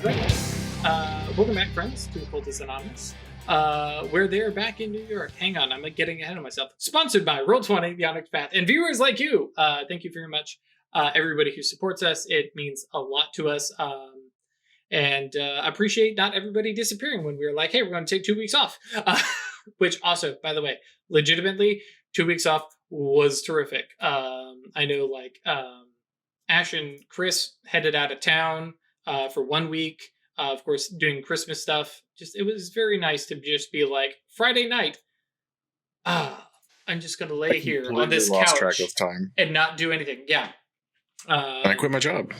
Right. Welcome back, friends, to Occultists Anonymous. Where they're back in New York. Hang on, I'm getting ahead of myself. Sponsored by Roll20, The Onyx Path, and viewers like you. Thank you very much, everybody who supports us. It means a lot to us. And appreciate not everybody disappearing when we were like, hey, we're going to take 2 weeks off. Which also, by the way, legitimately, 2 weeks off was terrific. I know, like, Ash and Chris headed out of town for 1 week. Of course, doing Christmas stuff. It was very nice to just be like, Friday night, I'm just going to lay here on this couch track of time. and not do anything. Yeah. And I quit my job.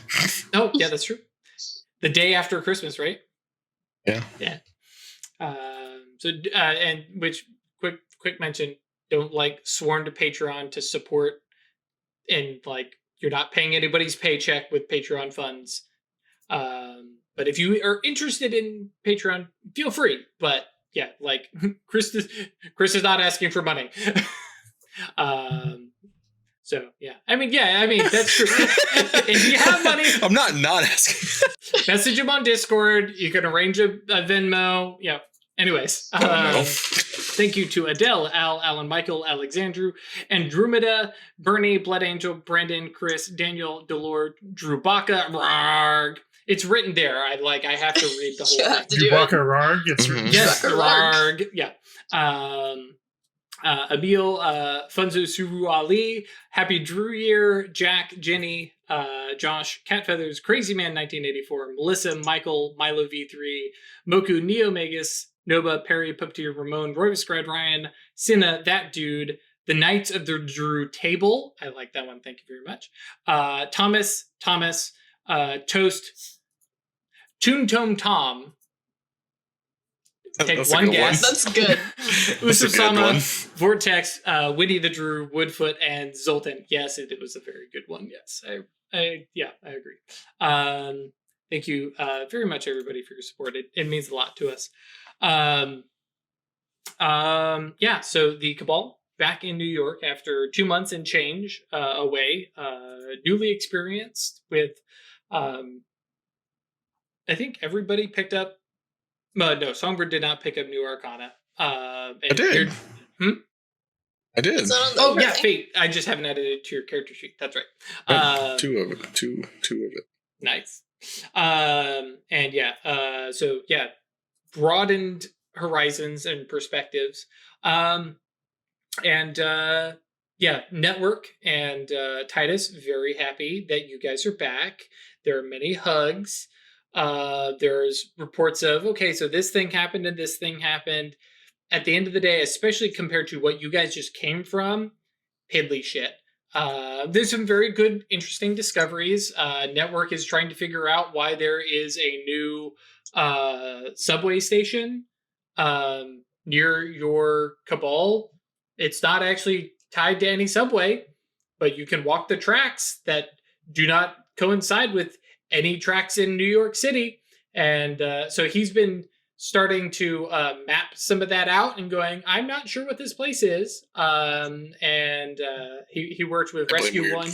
Oh, yeah, that's true. The day after Christmas, right? Yeah. Yeah. And which, quick mention, don't, like, sworn to Patreon to support, and, like, you're not paying anybody's paycheck with Patreon funds. But if you are interested in Patreon, feel free. But yeah, like, Chris is not asking for money. So yeah, I mean, that's true. If you have money, I'm not asking. Message him on Discord. You can arrange a Venmo. Yeah. Anyways, thank you to Adele, Al, Alan, Michael, Alexandru, Andromeda, Bernie, Blood Angel, Brandon, Chris, Daniel, Delord, Drew Baca, Rarg. It's written there. I have to read the whole thing. Drew Baca, Rarg. It's written. Yes, Rarg. Yeah. Abil, Funzo Suru Ali, Happy Drew Year, Jack, Jenny, Josh, Cat Feathers, Crazy Man 1984, Melissa, Michael, Milo V3, Moku, Neo Magus, Noba, Perry, Puppeteer, Ramon, Roy Scrad, Ryan, Cinna, That Dude, The Knights of the Drew Table. I like that one. Thank you very much. Thomas, Toast, Toon Tome Tom. Take one guess. That's good. Usosama, Vortex, Winnie the Drew, Woodfoot, and Zoltan. Yes, it was a very good one. Yes, I agree. Thank you very much, everybody, for your support. It means a lot to us. So the Cabal back in New York after 2 months and change away, newly experienced with, I think everybody picked up. No, Songbird did not pick up New Arcana. I did. I did. Oh, yeah, Fate. I just haven't added it to your character sheet. That's right. Two of it. Nice. Broadened horizons and perspectives. Network and Titus, very happy that you guys are back. There are many hugs. There's reports of, okay, so this thing happened and this thing happened. At the end of the day, especially compared to what you guys just came from, piddly shit. There's some very good, interesting discoveries. Network is trying to figure out why there is a new subway station near your Cabal. It's not actually tied to any subway, but you can walk the tracks that do not coincide with any tracks in New York City. And so he's been starting to map some of that out and going, I'm not sure what this place is. He worked with Rescue One.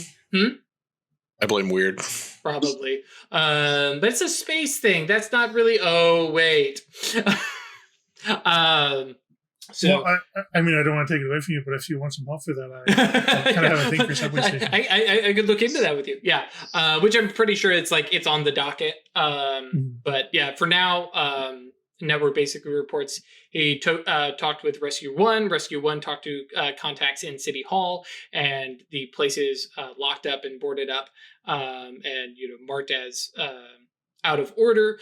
I blame Weird. Probably. But it's a space thing. That's not really, oh, wait. Well, I mean, I don't want to take it away from you, but if you want some help for that, I kind of have a thing for subway stations. I could look into that with you. Yeah. Which I'm pretty sure it's on the docket. But yeah, for now, Network basically reports he talked with Rescue One. Rescue One talked to contacts in City Hall, and the place is locked up and boarded up, and marked as out of order.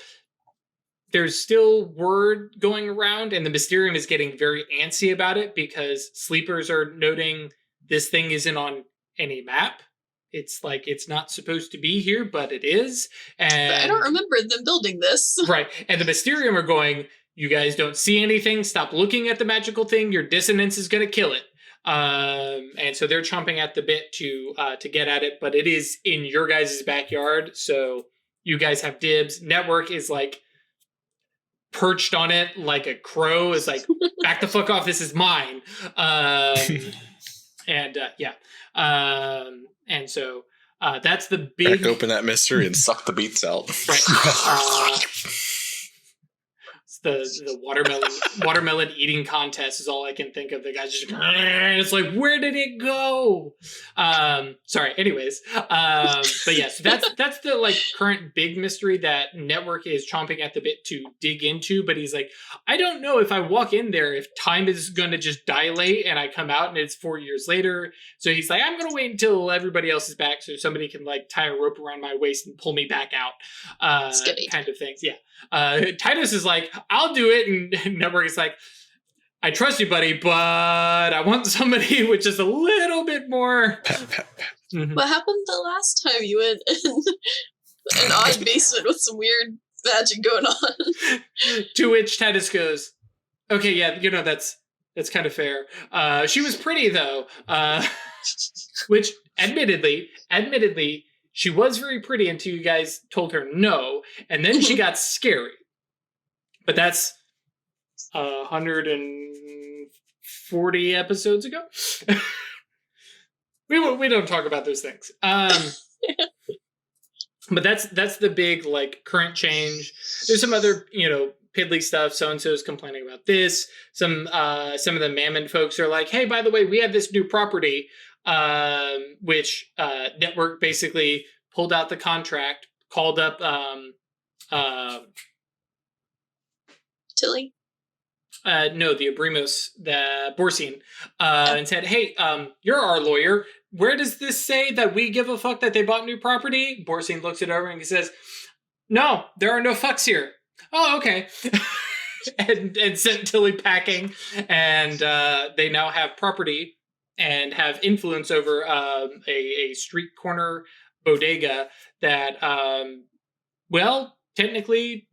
There's still word going around, and the Mysterium is getting very antsy about it because sleepers are noting this thing isn't on any map. It's it's not supposed to be here, but it is. And I don't remember them building this. Right. And the Mysterium are going, you guys don't see anything. Stop looking at the magical thing. Your dissonance is going to kill it. And so they're chomping at the bit to get at it, but it is in your guys' backyard. So you guys have dibs. Network is perched on it like a crow, is back the fuck off, this is mine. And so That's the big... Crack open that mystery and suck the beats out. Right. It's the watermelon eating contest is all I can think of. The guy's just... It's like, where did it go? Sorry. Anyways. But yes, that's the like current big mystery that Network is chomping at the bit to dig into. But he's like, I don't know if I walk in there, if time is going to just dilate and I come out and it's 4 years later. So he's like, I'm going to wait until everybody else is back so somebody can like tie a rope around my waist and pull me back out. Kind of things. Yeah. Titus is like, I'll do it. And Network is like, I trust you, buddy, but I want somebody with just a little bit more. Mm-hmm. What happened the last time you went in an odd basement with some weird magic going on? To which Titus goes, okay, yeah, that's kind of fair. She was pretty, though. Which, admittedly, she was very pretty until you guys told her no, and then she got scary. But that's 140 episodes ago. we don't talk about those things. But that's the big like current change. There's some other piddly stuff. So and so is complaining about this. Some of the Mammon folks are like, hey, by the way, we have this new property, which Network basically pulled out the contract, called up Tilly. No, the Abrimos, the Borsian, and said, hey, you're our lawyer. Where does this say that we give a fuck that they bought new property? Borsian looks it over and he says, no, there are no fucks here. Oh, okay. and sent Tilly packing, and they now have property and have influence over a street corner bodega that, technically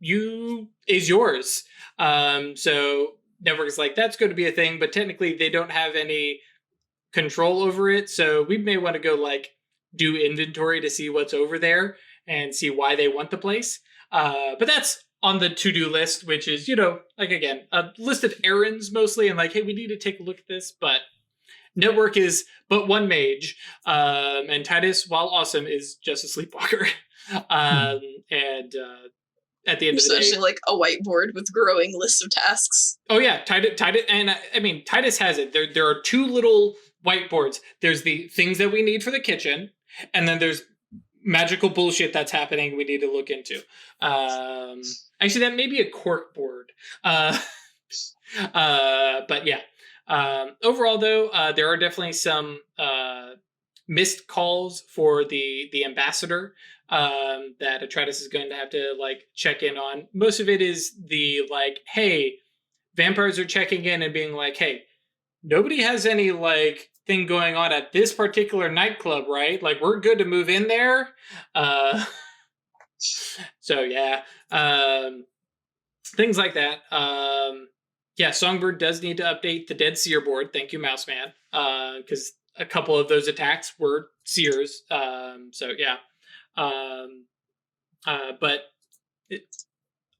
is yours. So Network is like, that's going to be a thing, but technically they don't have any control over it. So we may want to go like do inventory to see what's over there and see why they want the place. But that's on the to-do list, which is, like again, a list of errands mostly. And like, hey, we need to take a look at this, but Network is but one mage. And Titus, while awesome, is just a sleepwalker. And at the end of the day, essentially like a whiteboard with growing lists of tasks. Oh yeah, Titus, and I mean Titus has it. There are two little whiteboards. There's the things that we need for the kitchen, and then there's magical bullshit that's happening we need to look into. Actually, that may be a cork board. But yeah. Overall, though, there are definitely some missed calls for the ambassador that Atratus is going to have to like check in on. Most of it is the like, hey, vampires are checking in and being like, hey, nobody has any like thing going on at this particular nightclub, right? Like we're good to move in there. So yeah, things like that. Yeah, Songbird does need to update the Dead Seer board. Thank you, Mouse Man, because a couple of those attacks were seers. So yeah. But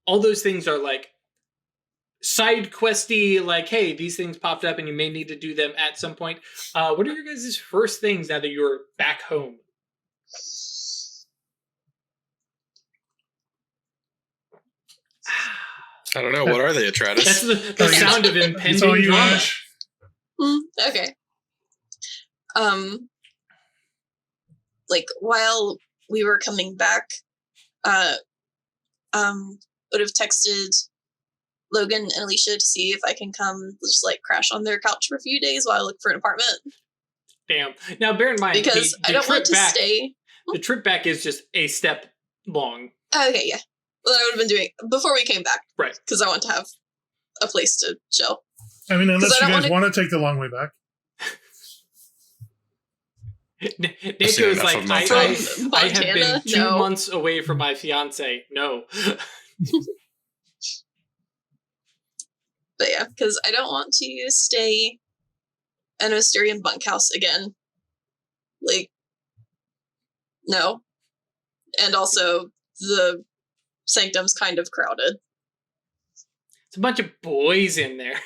all those things are like side questy, like, hey, these things popped up and you may need to do them at some point. What are your guys' first things now that you're back home? I don't know. What are they, Atratus? That's the sound of impending drama. Okay. Like while we were coming back, would have texted Logan and Alicia to see if I can come just like crash on their couch for a few days while I look for an apartment. Damn. Now bear in mind, because I don't want to stay. The trip back is just a step long. Okay, yeah. Well, I would have been doing before we came back, right? Because I want to have a place to chill. I mean, unless you guys want to take the long way back. Nico's like, I have been 2 months away from my fiance. No. But yeah, because I don't want to stay in a Mysterian bunkhouse again. Like, no. And also, the sanctum's kind of crowded. It's a bunch of boys in there.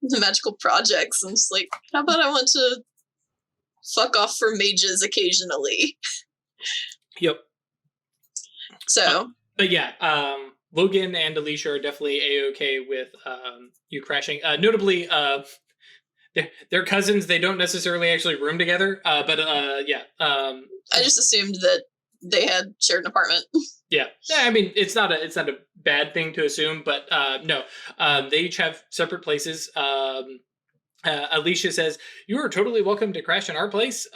The magical projects. I'm just like, how about I want to fuck off for mages occasionally. Yep. So, but yeah, Logan and Alicia are definitely A-okay with you crashing. Notably, they're cousins. They don't necessarily actually room together. But yeah. I just assumed that they had shared an apartment. Yeah, I mean it's not a bad thing to assume, but no, they each have separate places. Alicia says you are totally welcome to crash in our place.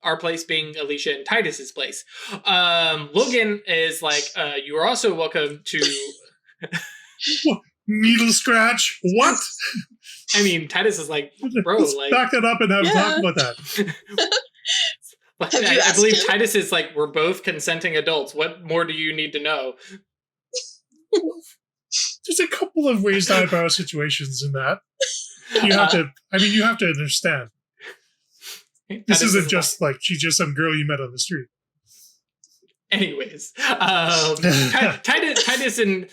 Our place being Alicia and Titus's place. Logan is like, you are also welcome to. Needle scratch? What? I mean, Titus is like, bro, Let's like back that up and have a talk about that. I believe him? Titus is like, we're both consenting adults. What more do you need to know? There's a couple of ways to eyebrow situations in that. You have to. I mean, you have to understand. This isn't just like she's just some girl you met on the street. Anyways, Titus and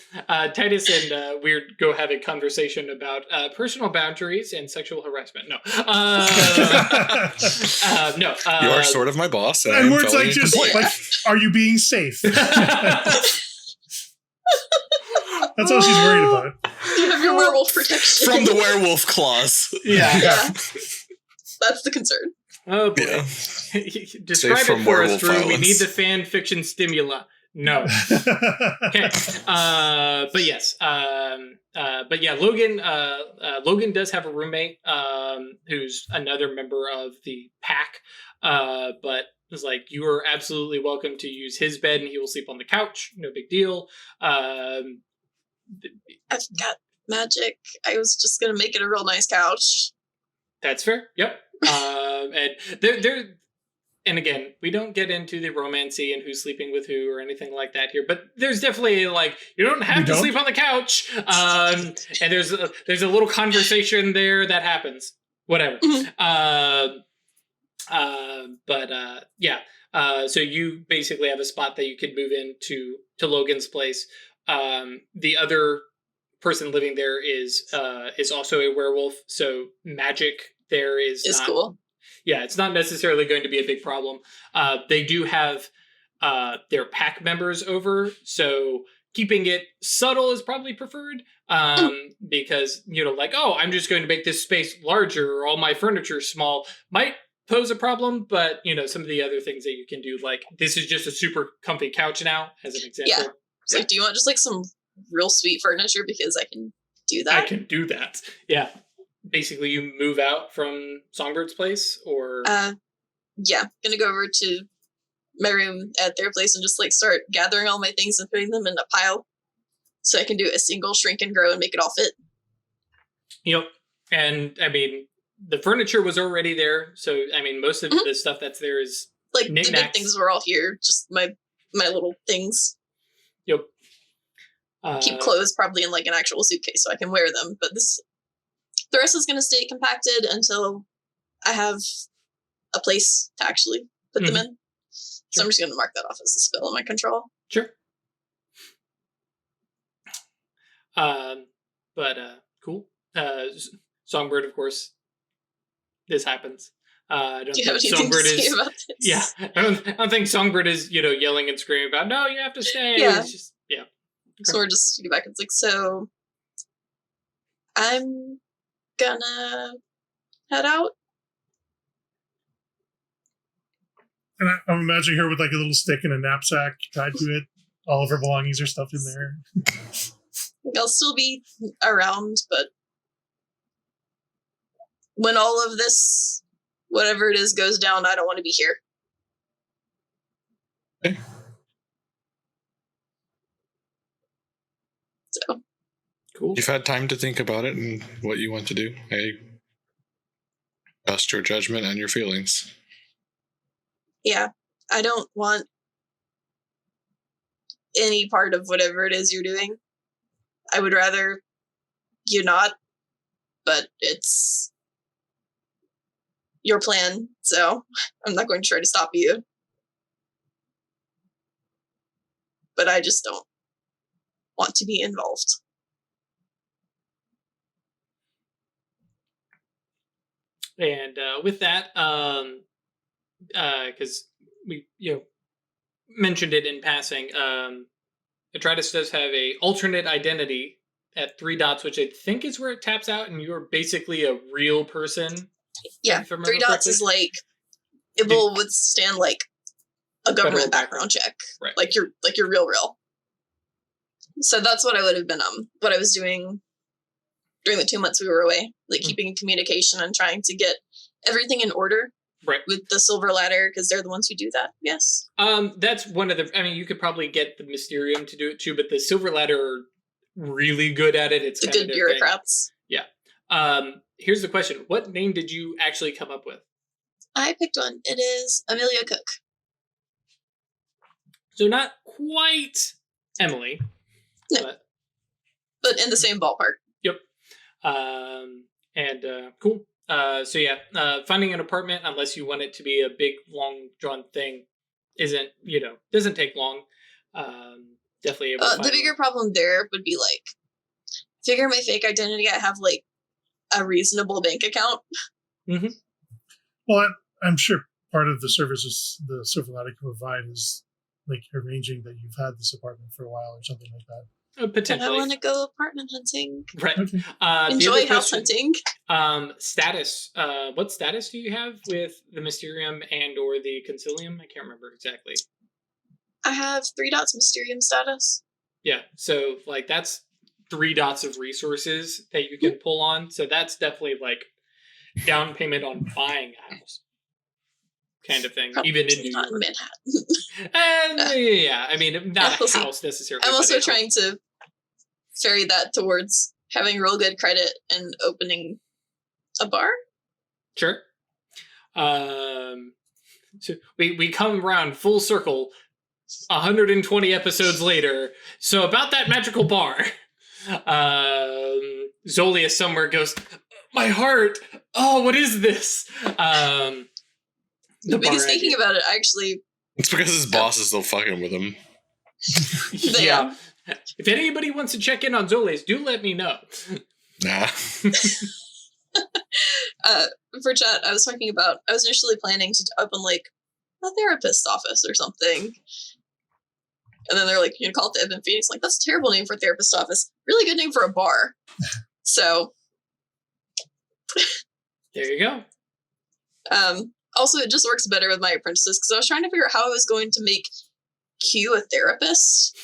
Weird go have a conversation about personal boundaries and sexual harassment. No, no. You are sort of my boss, and Word's like, just like, are you being safe? That's all she's worried about. You have your werewolf protection from the werewolf clause. Yeah. That's the concern. Oh boy. Yeah. Describe it for us, Drew. Violence. We need the fan fiction stimula. No. Okay. But yes. But yeah, Logan does have a roommate who's another member of the pack. But is like, you are absolutely welcome to use his bed and he will sleep on the couch. No big deal. I've got magic. I was just gonna make it a real nice couch. That's fair. Yep. And there, and again, we don't get into the romancy and who's sleeping with who or anything like that here, but there's definitely like, you don't have to sleep on the couch. And there's a little conversation there that happens. Whatever. Yeah. So you basically have a spot that you could move into Logan's place. The other person living there is also a werewolf, so magic there is not, cool. Yeah, it's not necessarily going to be a big problem. They do have their pack members over, so keeping it subtle is probably preferred. Because, like, oh, I'm just going to make this space larger, or all my furniture small, might pose a problem, but some of the other things that you can do, like this is just a super comfy couch now, as an example. Yeah. So do you want just like some real sweet furniture, because I can do that? I can do that. Yeah. Basically, you move out from Songbird's place, or yeah, gonna go over to my room at their place and just like start gathering all my things and putting them in a pile, so I can do a single shrink and grow and make it all fit. Yep. And I mean, the furniture was already there, so I mean, most of the stuff that's there is like knickknacks. The big things were all here, just my little things. Yep. Keep clothes probably in like an actual suitcase so I can wear them, but the rest is going to stay compacted until I have a place to actually put them in. So I'm just going to mark that off as a spell in my control. Sure. Cool. Songbird, of course, this happens. I don't Do you have think anything Songbird to say is. about this? Yeah, I don't think Songbird is, yelling and screaming about, no, you have to stay. Yeah. It's just, yeah. So we're just go back and it's like, so I'm gonna head out. And I'm imagining her with like a little stick and a knapsack tied to it. All of her belongings are stuffed in there. I'll still be around, but when all of this, whatever it is, goes down, I don't want to be here. Okay. So. Cool. You've had time to think about it and what you want to do. I trust your judgment and your feelings. Yeah, I don't want any part of whatever it is you're doing. I would rather you not, but it's your plan, so I'm not going to try to stop you. But I just don't want to be involved. And with that, because we mentioned it in passing, Atratus does have a alternate identity at 3 dots, which I think is where it taps out, and you're basically a real person. Yeah, if I remember 3 dots correctly. is like it will withstand like a government background check, Right. like you're real. So that's what I would have been what I was doing during the 2 months we were away, like keeping in communication and trying to get everything in order. Right. With the Silver Ladder, because they're the ones who do that. Yes. That's one of the. I mean, you could probably get the Mysterium to do it too, but the Silver Ladder are really good at it. It's the kind good of bureaucrats. Thing. Yeah. Here's the question: what name did you actually come up with? I picked one. It is Amelia Cook. So not quite Emily. No. But in the same ballpark. Yep. Cool. So yeah, finding an apartment, unless you want it to be a big, long drawn thing, doesn't take long. Definitely able to find the bigger one. problem there would be like, figure my fake identity. I have like a reasonable bank account. Mm-hmm. Well, I'm sure part of the services the Silver Ladder can provide is like arranging that you've had this apartment for a while or something like that. Potentially. I want to go apartment hunting. Right. Okay. Enjoy house hunting. Status. What status do you have with the Mysterium and or the Concilium? I can't remember exactly. I have 3 dots Mysterium status. Yeah. So like that's 3 dots of resources that you can pull on. So that's definitely like down payment on buying a house. Kind of thing, Probably even in New not York. Manhattan. Yeah, I mean, not we'll a house necessarily. I'm also but trying to ferry that towards having real good credit and opening a bar. Sure. So we come around full circle 120 episodes later. So about that magical bar, Zolius somewhere goes, my heart, oh, what is this? Because thinking about it, actually... It's because his boss is still fucking with him. Yeah. If anybody wants to check in on Zolius, do let me know. Nah. For chat, I was initially planning to open like a therapist's office or something. And then they're like, you can call it the Ebon Phoenix. Like, that's a terrible name for a therapist's office. Really good name for a bar. So. There you go. Also, it just works better with my apprentices because I was trying to figure out how I was going to make Q a therapist.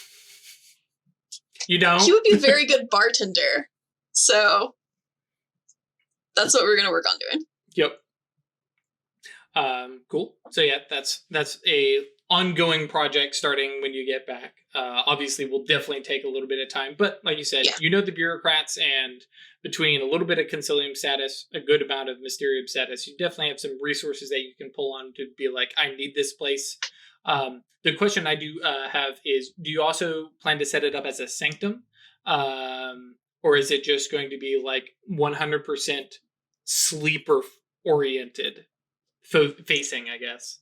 You don't? Q would be a very good bartender. So that's what we're going to work on doing. Yep. Cool. So yeah, that's a ongoing project starting when you get back. Obviously, will definitely take a little bit of time, but like you said, Yeah. You know the bureaucrats, and between a little bit of Concilium status, a good amount of Mysterium status, you definitely have some resources that you can pull on to be like, I need this place. The question I do have is, do you also plan to set it up as a sanctum? Or is it just going to be like 100% sleeper oriented facing, I guess?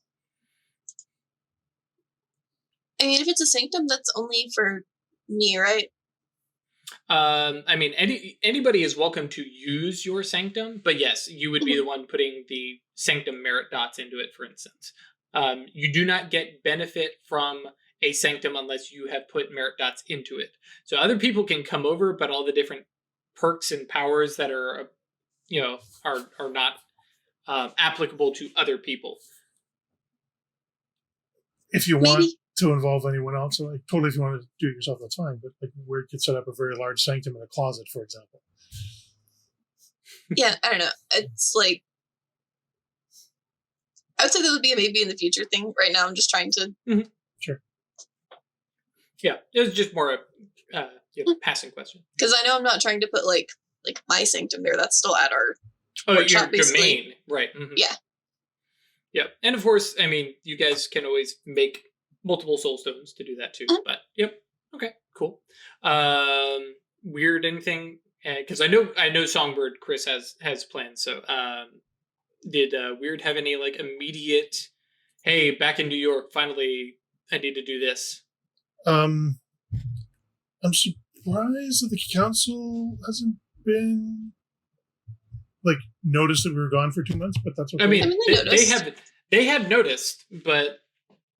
I mean, if it's a sanctum, that's only for me, right? I mean, anybody is welcome to use your sanctum, but yes, you would be the one putting the sanctum merit dots into it, for instance. You do not get benefit from a sanctum unless you have put merit dots into it. So other people can come over, but all the different perks and powers that are, are not applicable to other people. If you want to involve anyone else, like totally, if you want to do it yourself, that's fine. But like, we could set up a very large sanctum in a closet, for example. Yeah, I don't know. It's like, I would say that would be a maybe in the future thing. Right now, I'm just trying to. Mm-hmm. Sure. Yeah, it was just more a passing question. Because I know I'm not trying to put like my sanctum there. That's still at our workshop, your domain, right? Mm-hmm. Yeah. Yeah, and of course, I mean, you guys can always make multiple soul stones to do that too. Mm-hmm. But yep, okay, cool. Weird anything? Because I know Songbird Chris has plans. So did Weird have any like immediate? Hey, back in New York, finally, I need to do this. I'm surprised that the council hasn't been like notice that we were gone for 2 months, but that's okay. I mean, they they noticed. they have noticed, but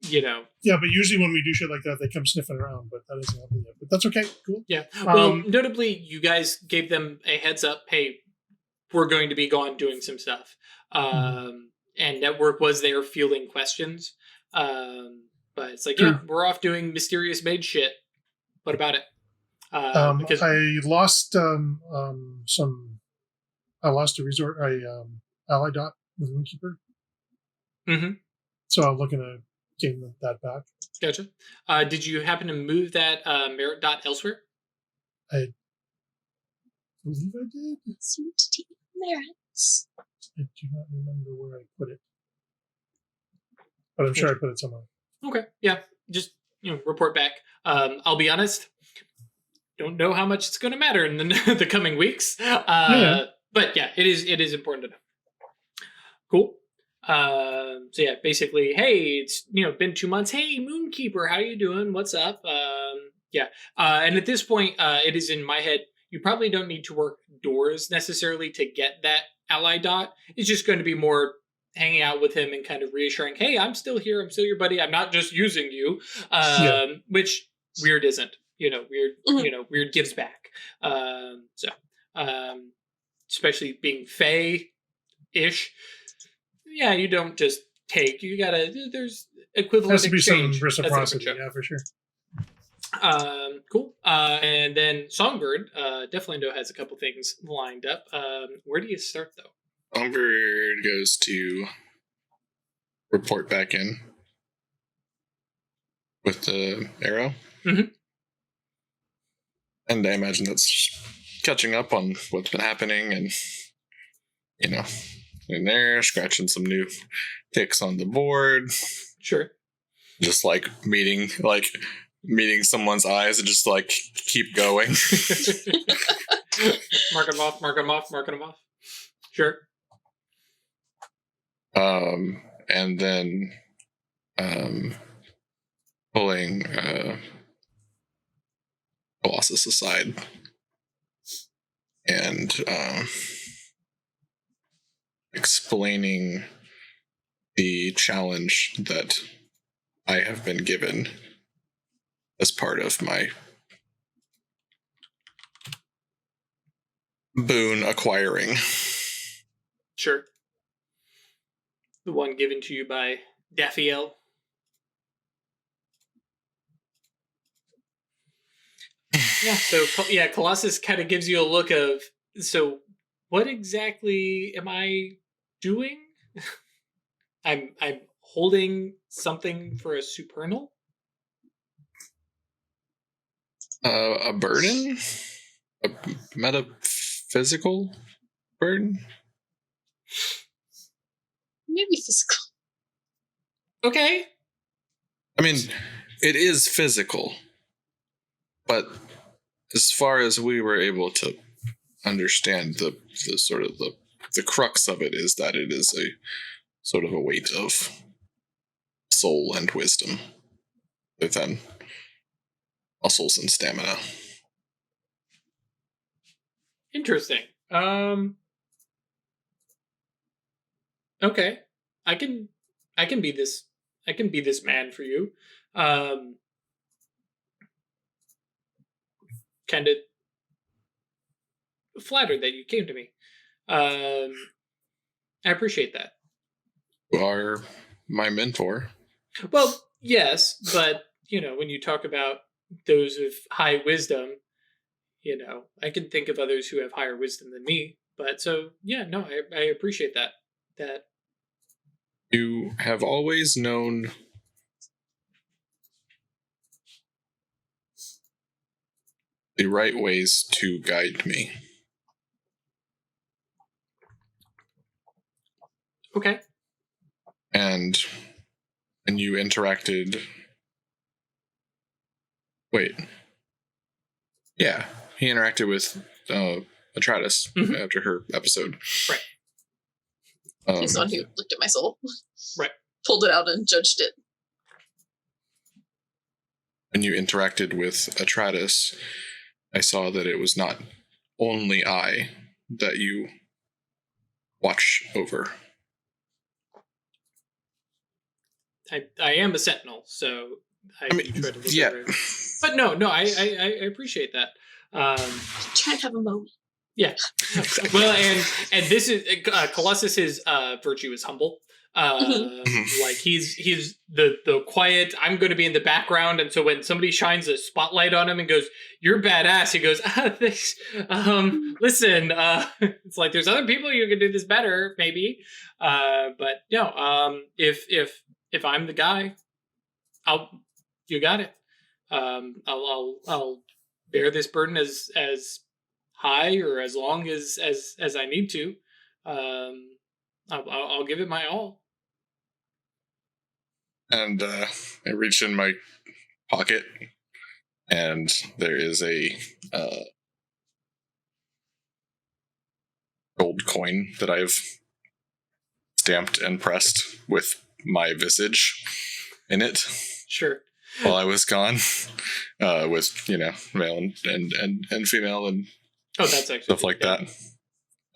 you know. Yeah, but usually when we do shit like that, they come sniffing around, but that hasn't happened yet. But that's okay. Cool. Yeah. Well, notably, you guys gave them a heads up. Hey, we're going to be gone doing some stuff. And Network was there fielding questions. But it's like, True. yeah, we're off doing mysterious maid shit. What about it? Because I lost I lost a resort, ally dot with Moonkeeper. Mm-hmm. So I'm looking to gain that back. Gotcha. Did you happen to move that merit dot elsewhere? I believe I did. Seem to take merits. I do not remember where I put it, but I'm sure I put it somewhere. Okay. Yeah. Just report back. I'll be honest. Don't know how much it's going to matter in the coming weeks. But yeah, it is important to know. Cool. So yeah, basically, hey, it's been 2 months. Hey, Moonkeeper, how you doing? What's up? And at this point, it is in my head. You probably don't need to work doors necessarily to get that ally dot. It's just going to be more hanging out with him and kind of reassuring, hey, I'm still here. I'm still your buddy. I'm not just using you. Which weird isn't. Weird. Mhm. Weird gives back. Especially being Fae-ish. Yeah, you don't just take. You gotta. There's equivalent Has to be exchange. some reciprocity, That's yeah, for sure. Cool. And then Songbird, definitely has a couple things lined up. Where do you start though? Songbird goes to report back in with the arrow. Mm-hmm. And I imagine that's catching up on what's been happening and, in there, scratching some new ticks on the board. Sure. Just meeting someone's eyes and just keep going. Mark them off, marking them off. Sure. And then pulling Colossus aside and explaining the challenge that I have been given as part of my boon acquiring. Sure. The one given to you by Daphiel. Yeah, so Colossus kind of gives you a look of, so what exactly am I doing? I'm holding something for a supernal? A burden? A metaphysical burden? Maybe physical. Okay. I mean, it is physical, but as far as we were able to understand, the sort of the crux of it is that it is a sort of a weight of soul and wisdom within muscles and stamina. Interesting. Okay. I can be this man for you. Kind of flattered that you came to me. I appreciate that. You are my mentor. Well, yes, but when you talk about those of high wisdom, I can think of others who have higher wisdom than me. But so yeah, no, I appreciate that. That you have always known the right ways to guide me. Okay. And you interacted. Wait. Yeah, he interacted with Atratus after her episode. Right. He's the one who looked at my soul. Right. Pulled it out and judged it. When you interacted with Atratus, I saw that it was not only I that you watch over. I am a sentinel, so I mean, try to look yeah. over it. But no, I appreciate that. Try to have a moment. Yeah. Well, and this is Colossus's virtue is humble. Like he's the quiet. I'm going to be in the background, and so when somebody shines a spotlight on him and goes, "You're badass," he goes, "Thanks. Listen, it's like there's other people who can do this better, maybe. But no. If I'm the guy, you got it. I'll bear this burden as high or as long as I need to. I'll give it my all. And I reach in my pocket, and there is a gold coin that I've stamped and pressed with my visage in it. Sure. While I was gone, with male and female and that's actually stuff like that.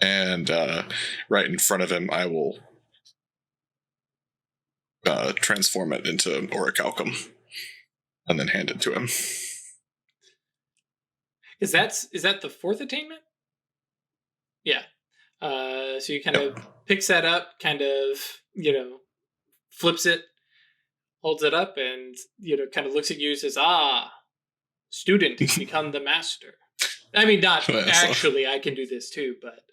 And right in front of him, I will transform it into orichalcum and then hand it to him. Is that the fourth attainment? Yeah. So you kind of picks that up, kind of flips it, holds it up, and kind of looks at you and says, student has become the master. I mean, not actually, I can do this too, but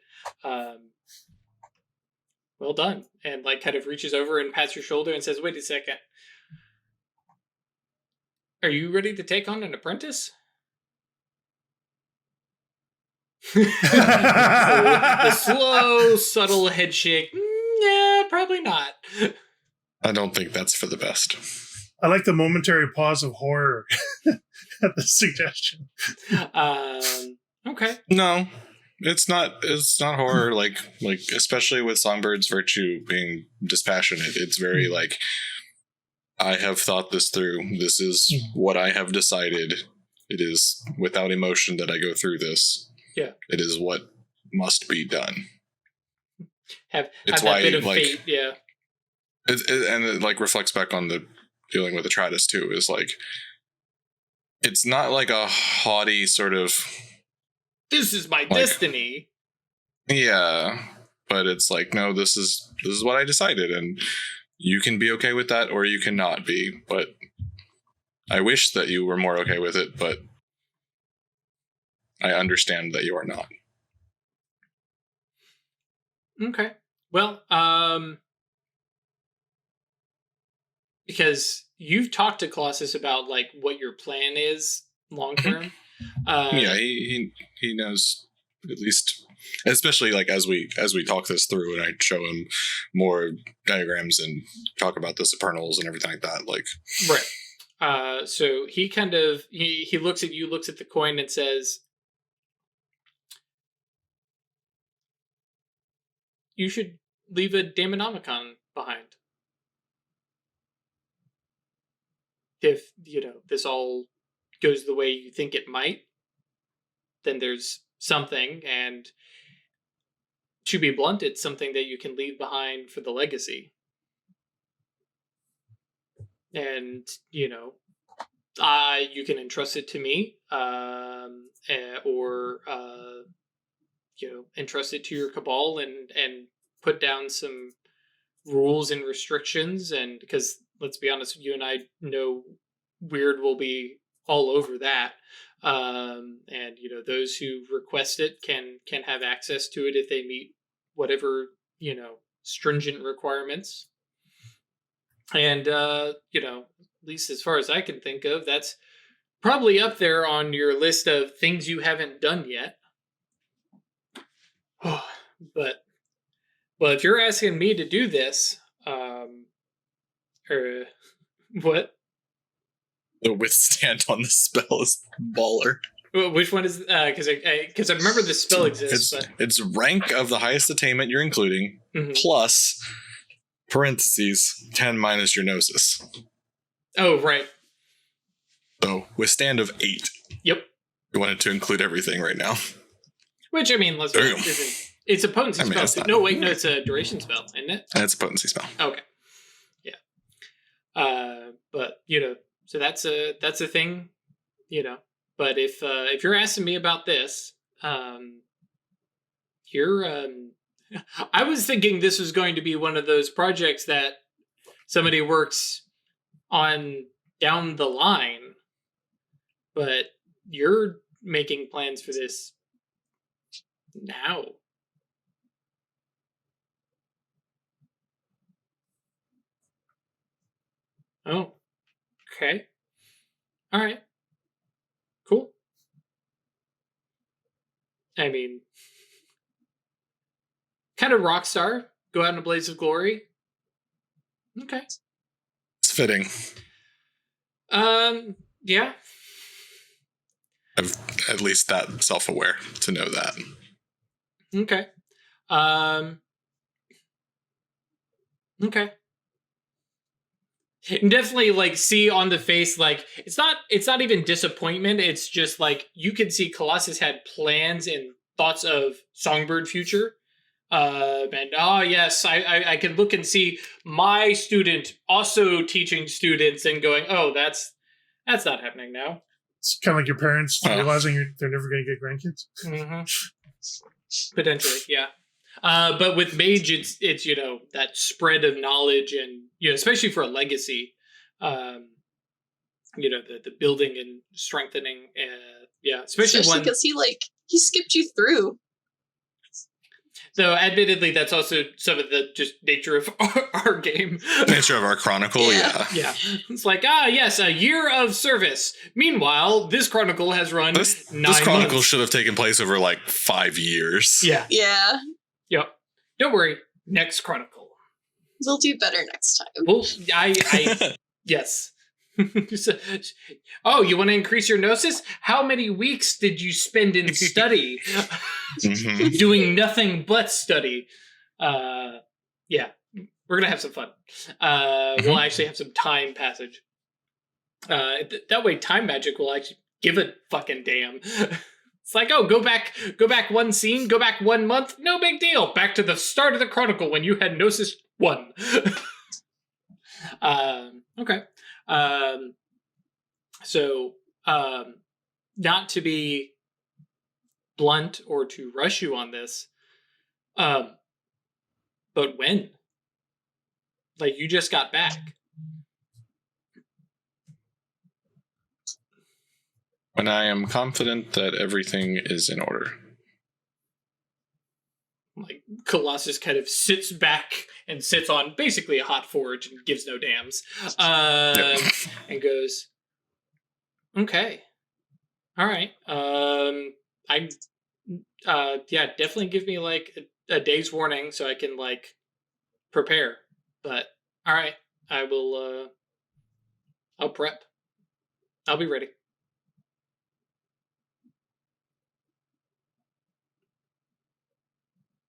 well done. And like kind of reaches over and pats your shoulder and says, wait a second. Are you ready to take on an apprentice? The slow, subtle head shake. Yeah, probably not. I don't think that's for the best. I like the momentary pause of horror at the suggestion. Okay. No, it's not horror. Like especially with Songbird's virtue being dispassionate, it's very like, I have thought this through. This is what I have decided. It is without emotion that I go through this. Yeah. It is what must be done. Have that bit of fate, yeah. And it like reflects back on the dealing with Atratus too, is like, it's not like a haughty sort of, this is my destiny. Yeah, but it's like, no, this is what I decided, and you can be okay with that or you cannot be, but I wish that you were more okay with it, but I understand that you are not. Okay. Well, because you've talked to Colossus about like what your plan is long term. Yeah, he knows, at least, especially like as we talk this through and I show him more diagrams and talk about the supernals and everything like that. Like, right. So he kind of he looks at you, looks at the coin, and says, "You should leave a Daemonomicon behind. If this all goes the way you think it might, then there's something, and to be blunt, it's something that you can leave behind for the legacy. And you can entrust it to me, or entrust it to your cabal and put down some rules and restrictions. And because let's be honest, you and I know Weird will be all over that. And those who request it can have access to it if they meet whatever stringent requirements. And at least as far as I can think of, that's probably up there on your list of things you haven't done yet. But well, if you're asking me to do this, or what? The withstand on the spell is baller. Which one is? Because I remember the spell exists. It's rank of the highest attainment you're including, plus parentheses 10 minus your gnosis. Oh, right. So withstand of 8. Yep. You wanted to include everything right now. Which, I mean, isn't It's a potency I mean, spell. it's not- No, wait, no, it's a duration spell, isn't it? And it's a potency spell. Okay. Yeah. But so that's a thing, But if you're asking me about this, you're I was thinking this was going to be one of those projects that somebody works on down the line, but you're making plans for this now. Oh, okay. All right. Cool. I mean, kind of rock star. Go out in a blaze of glory. Okay. It's fitting. Yeah. I'm at least that self-aware to know that. Okay. Okay. And definitely like see on the face, like it's not even disappointment, it's just like you can see Colossus had plans and thoughts of Songbird future. And yes, I can look and see my student also teaching students and going, oh, that's not happening now. It's kind of like your parents realizing they're never going to get grandkids. Mm-hmm. Potentially, yeah. But with Mage, it's that spread of knowledge and especially for a legacy, the building and strengthening, especially because he skipped you through. Though, admittedly, that's also some of the just nature of our game. Nature of our chronicle, yeah. Yeah. It's like, yes, a year of service. Meanwhile, this chronicle has run 9 This chronicle months. should have taken place over like 5 years. Yeah. Yeah. Yep. Don't worry. Next chronicle. We'll do better next time. Well, I yes. Oh, you want to increase your gnosis? How many weeks did you spend in study? Mhm. Doing nothing but study. Yeah, we're gonna have some fun. We'll actually have some time passage. That way, time magic will actually give a fucking damn. It's like, oh, go back one scene, go back 1 month, no big deal. Back to the start of the chronicle when you had Gnosis 1. Okay. So, not to be blunt or to rush you on this, but when? Like, you just got back. When I am confident that everything is in order. Like, Colossus kind of sits back and sits on basically a hot forge and gives no dams. And goes, okay. All right. Definitely give me like a day's warning so I can like prepare. But all right, I will. I'll prep. I'll be ready.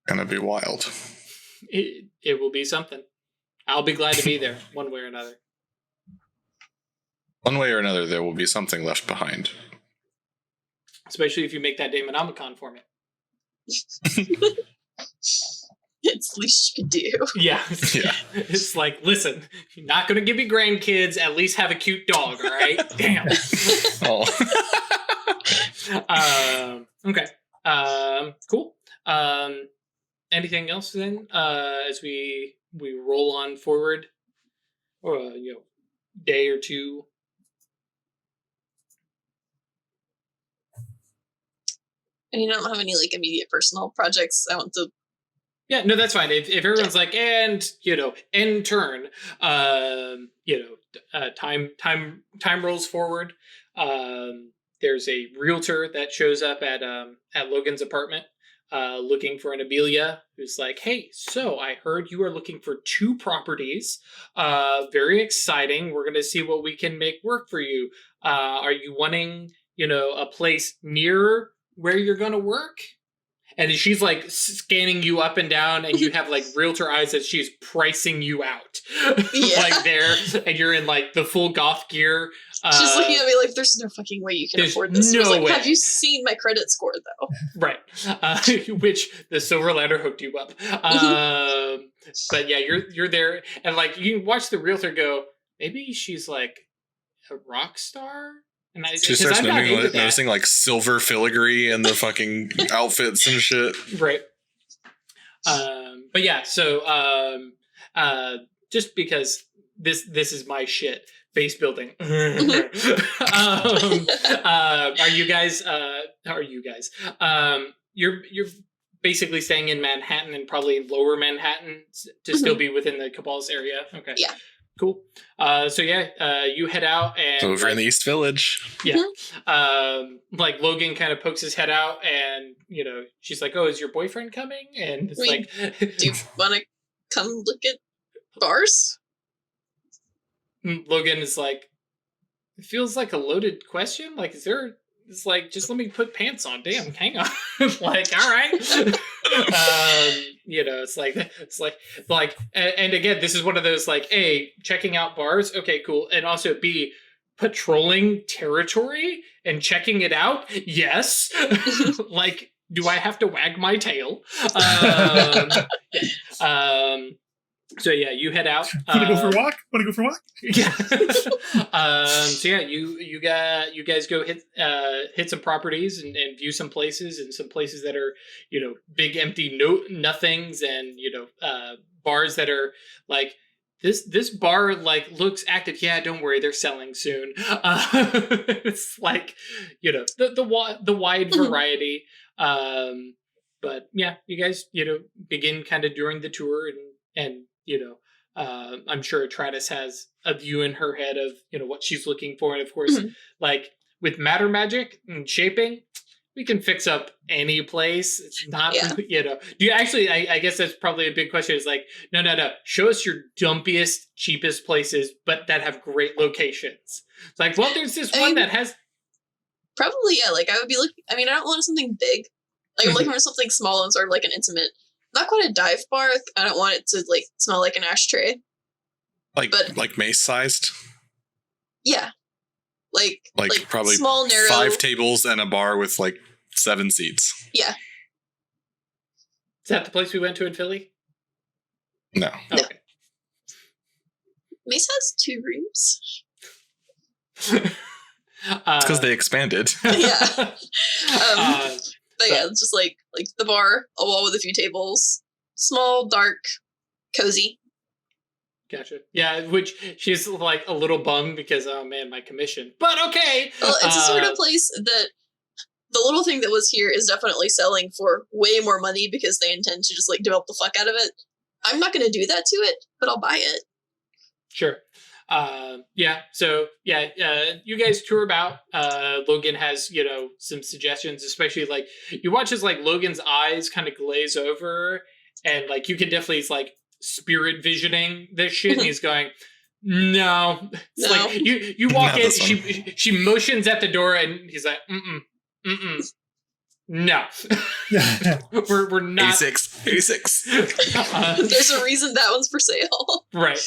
Gonna be wild. It will be something. I'll be glad to be there, one way or another. One way or another, there will be something left behind. Especially if you make that Daemonomicon for me. It's the least you could do. Yeah. Yeah. It's like, listen, you're not going to give me grandkids, at least have a cute dog, all right? Damn. Oh. Okay. Cool. Anything else then, as we roll on forward, or day or two? And you don't have any like immediate personal projects I want to. Yeah, no, that's fine. If everyone's like, and end turn, time rolls forward. There's a realtor that shows up at Logan's apartment, looking for an Amelia, who's like, hey, so I heard you are looking for 2 properties. Very exciting. We're gonna see what we can make work for you. Are you wanting, a place near where you're gonna work? And she's like scanning you up and down, and you have like realtor eyes that she's pricing you out. Yeah. Like there, and you're in like the full goth gear. She's looking at me like, "There's no fucking way you can there's afford this." no I was like, way. "Have you seen my credit score, though?" Right. Which the silver ladder hooked you up. But yeah, you're there, and like you watch the realtor go, maybe she's like a rock star. And She starts noticing like silver filigree and the fucking outfits and shit. Right. But yeah, so just because this is my shit, base building. Are you guys? You're basically staying in Manhattan and probably in Lower Manhattan to still be within the Cabal's area. Okay. Yeah. Cool. So yeah, you head out and Over in the East Village. Yeah. Like Logan kind of pokes his head out, and she's like, "Oh, is your boyfriend coming?" And it's like, "Do you want to come look at bars?" Logan is like, "It feels like a loaded question. Like, is there?" It's like, just let me put pants on. Damn, hang on. Like, all right. It's like, and again, this is one of those like, A, checking out bars. Okay, cool. And also B, patrolling territory and checking it out. Yes. Like, do I have to wag my tail? So yeah, you head out. Want to go for a walk? Yeah. So yeah, you guys go hit some properties and view some places, and some places that are big empty nothings, and bars that are like this bar like looks active. Yeah, don't worry, they're selling soon. It's like the wide variety. But yeah, you guys begin kind of during the tour, and I'm sure Atratus has a view in her head of what she's looking for, and of course, like with matter magic and shaping, we can fix up any place. It's not do you actually? I guess that's probably a big question. Is like no. Show us your dumpiest, cheapest places, but that have great locations. It's like, well, there's this one that has probably Like I would be looking. I mean, I don't want something big. Like I'm looking for something small and sort of like an intimate. Not quite a dive bar. I don't want it to like smell like an ashtray. Like mace sized. Yeah, like probably small, narrow 5 tables and a bar with like 7 seats. Yeah. Is that the place we went to in Philly? No. Okay. No. Mace has 2 rooms. It's because they expanded. Yeah. But yeah, it's just like the bar, a wall with a few tables, small, dark, cozy. Gotcha. Yeah, which she's like a little bummed because, oh man, my commission. But okay. Well, it's a sort of place that the little thing that was here is definitely selling for way more money because they intend to just like develop the fuck out of it. I'm not going to do that to it, but I'll buy it. Sure. So you guys tour about. Logan has some suggestions, especially like you watch as like Logan's eyes kind of glaze over, and like you can definitely like spirit visioning this shit, and he's going, no. It's like you walk in, she motions at the door, and he's like, no. we're not 86. There's a reason that one's for sale. Right.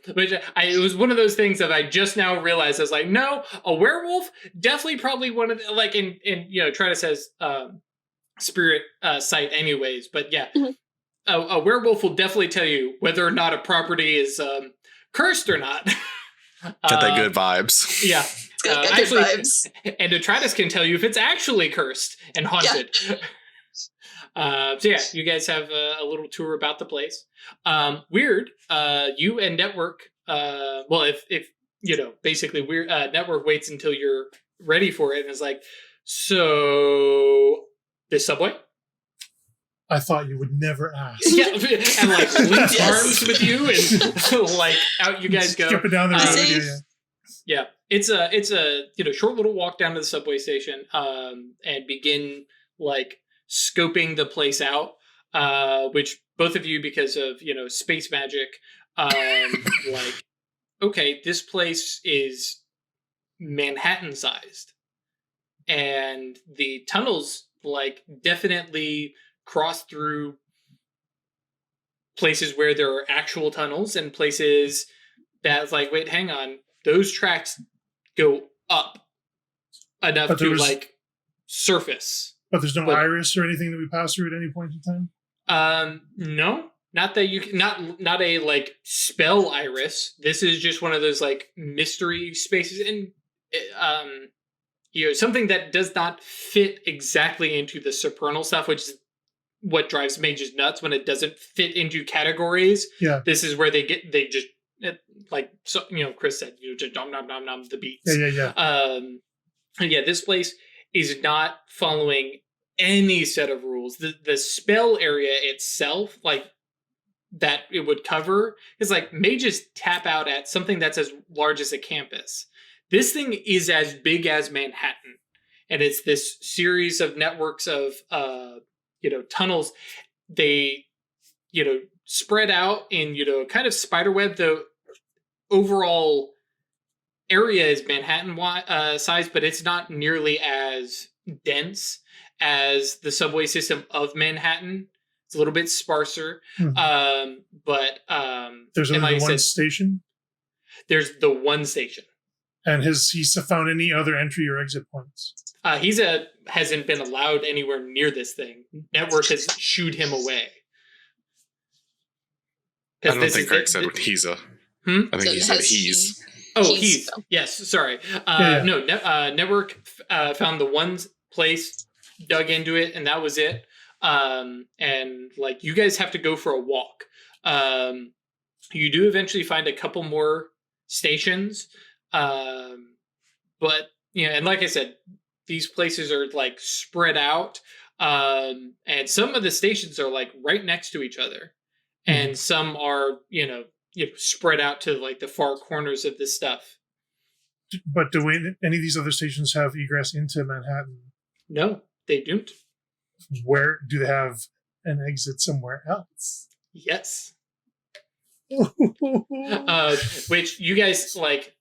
It was one of those things that I just now realized. I was like, no, a werewolf, definitely probably one of the, like in Atratus says spirit sight anyways, but yeah. A werewolf will definitely tell you whether or not a property is cursed or not. Get that good vibes. Yeah. It's got good vibes. And Atratus can tell you if it's actually cursed and haunted. Yeah. So yeah, you guys have a little tour about the place. Weird. You and Network. Well, if basically weird. Network waits until you're ready for it and is like, so this subway. I thought you would never ask. Yeah, and like links arms with you, and like out you guys go. Skipping down the road. Yeah, it's a short little walk down to the subway station, and begin like scoping the place out. Which both of you, because of space magic, like, okay, this place is Manhattan sized, and the tunnels like definitely cross through places where there are actual tunnels and places that's like, wait, hang on, those tracks go up enough But there to was- like surface. But there's no But- iris or anything that we pass through at any point in time? No, not that you can, not a like spell iris. This is just one of those like mystery spaces, and something that does not fit exactly into the supernal stuff, which is what drives mages nuts when it doesn't fit into categories. Yeah. This is where they just like, so, Chris said, just nom nom nom nom the beats. Yeah. Yeah, this place is not following any set of rules. The spell area itself, like that it would cover, is like mages tap out at something that's as large as a campus. This thing is as big as Manhattan, and it's this series of networks of tunnels. They spread out in kind of spiderweb. The overall area is Manhattan size, but it's not nearly as dense as the subway system of Manhattan. It's a little bit sparser. But There's and only like I one said, station? there's the one station. And has he found any other entry or exit points? Hasn't been allowed anywhere near this thing. Network has shooed him away. I don't think Craig said he's a. I think he said he's. Oh, he's. Yes, sorry. Yeah. No, Network found the one place, dug into it, and that was it. And like, you guys have to go for a walk. You do eventually find a couple more stations. But, and like I said, these places are like spread out. And some of the stations are like right next to each other. And some are, spread out to like the far corners of this stuff. But do any of these other stations have egress into Manhattan? No, they don't. Where do they have an exit somewhere else? Yes. Which you guys like,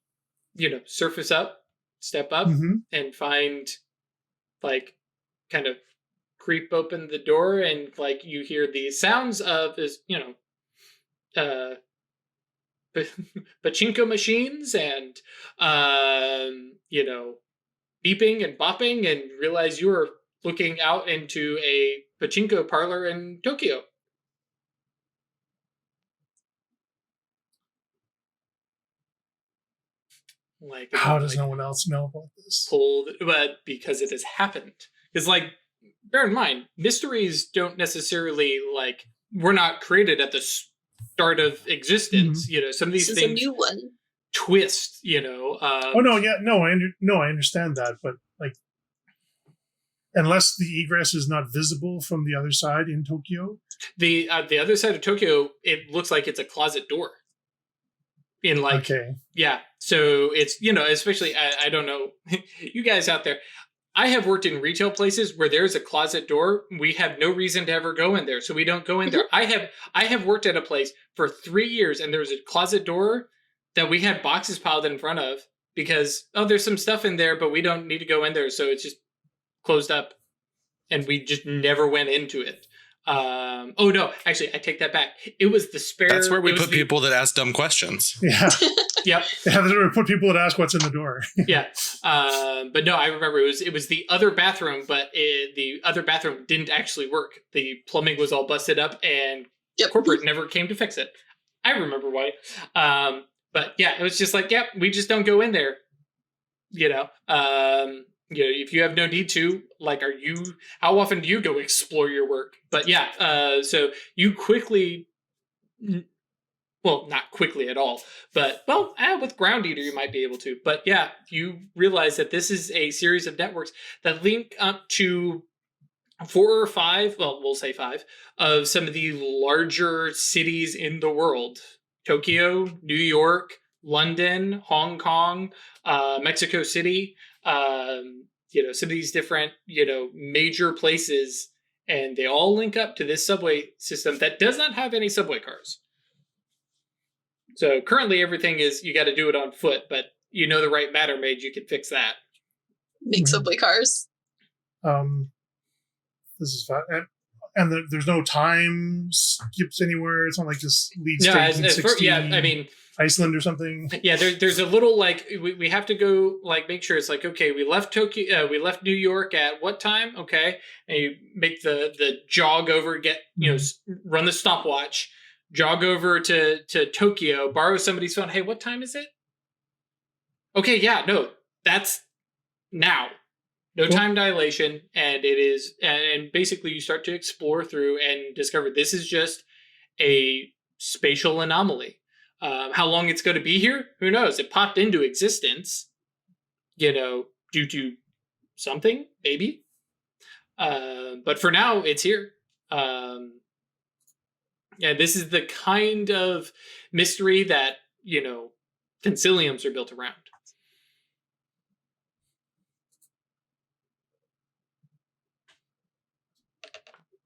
surface up, step up, and find, like, kind of creep open the door, and like you hear the sounds of this, pachinko machines and beeping and bopping, and realize you are looking out into a pachinko parlor in Tokyo. Like, how does no one else know about this? But because it has happened. Because, like, bear in mind, mysteries don't necessarily, like, we're not created at the start of existence. Some of these This is things a new one. twist. Oh no, yeah, no, I understand that, but like, unless the egress is not visible from the other side in Tokyo, the other side of Tokyo, it looks like it's a closet door. In like, okay. Yeah, so it's especially I don't know, you guys out there. I have worked in retail places where there's a closet door. We have no reason to ever go in there, so we don't go in there. I have worked at a place for 3 years, and there was a closet door that we had boxes piled in front of because there's some stuff in there, but we don't need to go in there, so it's just closed up, and we just never went into it. Oh no, actually, I take that back. It was the spare. That's where we put people that ask dumb questions. Yeah. Yep. Yeah, that's where we put people that ask what's in the door. Yeah. But no, I remember it was the other bathroom, but the other bathroom didn't actually work. The plumbing was all busted up, and corporate never came to fix it. I remember why. But yeah, it was just like, we just don't go in there. If you have no need to, like, how often do you go explore your work? But yeah, so you quickly, well, not quickly at all, but with Ground Eater you might be able to. But yeah, you realize that this is a series of networks that link up to 4 or 5, well, we'll say 5, of some of the larger cities in the world. Tokyo, New York, London, Hong Kong, Mexico City, some of these different, major places, and they all link up to this subway system that does not have any subway cars. So currently everything is, you got to do it on foot, but the right matter mage, you can fix that. Make subway cars. this is fun. And there's no time skips anywhere. It's not like this leads to I mean, Iceland or something. Yeah, there's a little like we have to go like make sure it's like, okay, we left Tokyo, we left New York at what time? Okay, and you make the jog over, get run the stopwatch, jog over to Tokyo, borrow somebody's phone. Hey, what time is it? Okay, yeah, no, that's now. No time dilation, and it is, and basically you start to explore through and discover this is just a spatial anomaly. How long it's going to be here? Who knows? It popped into existence, due to something, maybe. But for now, it's here. This is the kind of mystery that, conciliums are built around.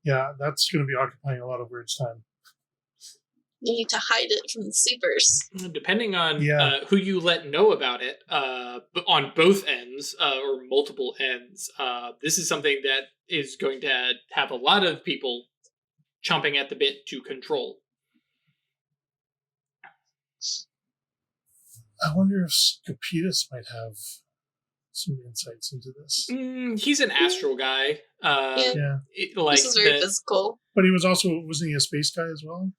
Yeah, that's going to be occupying a lot of Weird's time. You need to hide it from the sleepers. Depending on who you let know about it, on both ends or multiple ends, this is something that is going to have a lot of people chomping at the bit to control. I wonder if Scopetus might have some insights into this. He's an astral guy. This is very physical. But wasn't he a space guy as well?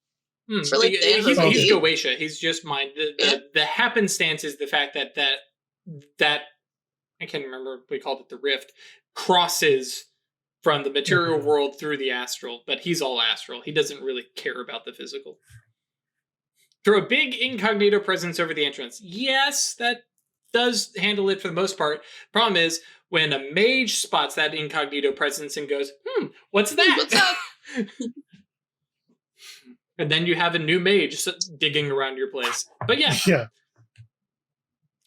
He's Goche. He's just mind. The happenstance is the fact that I can't remember. We called it the rift. Crosses from the material world through the astral, but he's all astral. He doesn't really care about the physical. Throw a big incognito presence over the entrance. Yes, that does handle it for the most part. Problem is, when a mage spots that incognito presence and goes, what's that? What's up? And then you have a new mage digging around your place. But yeah.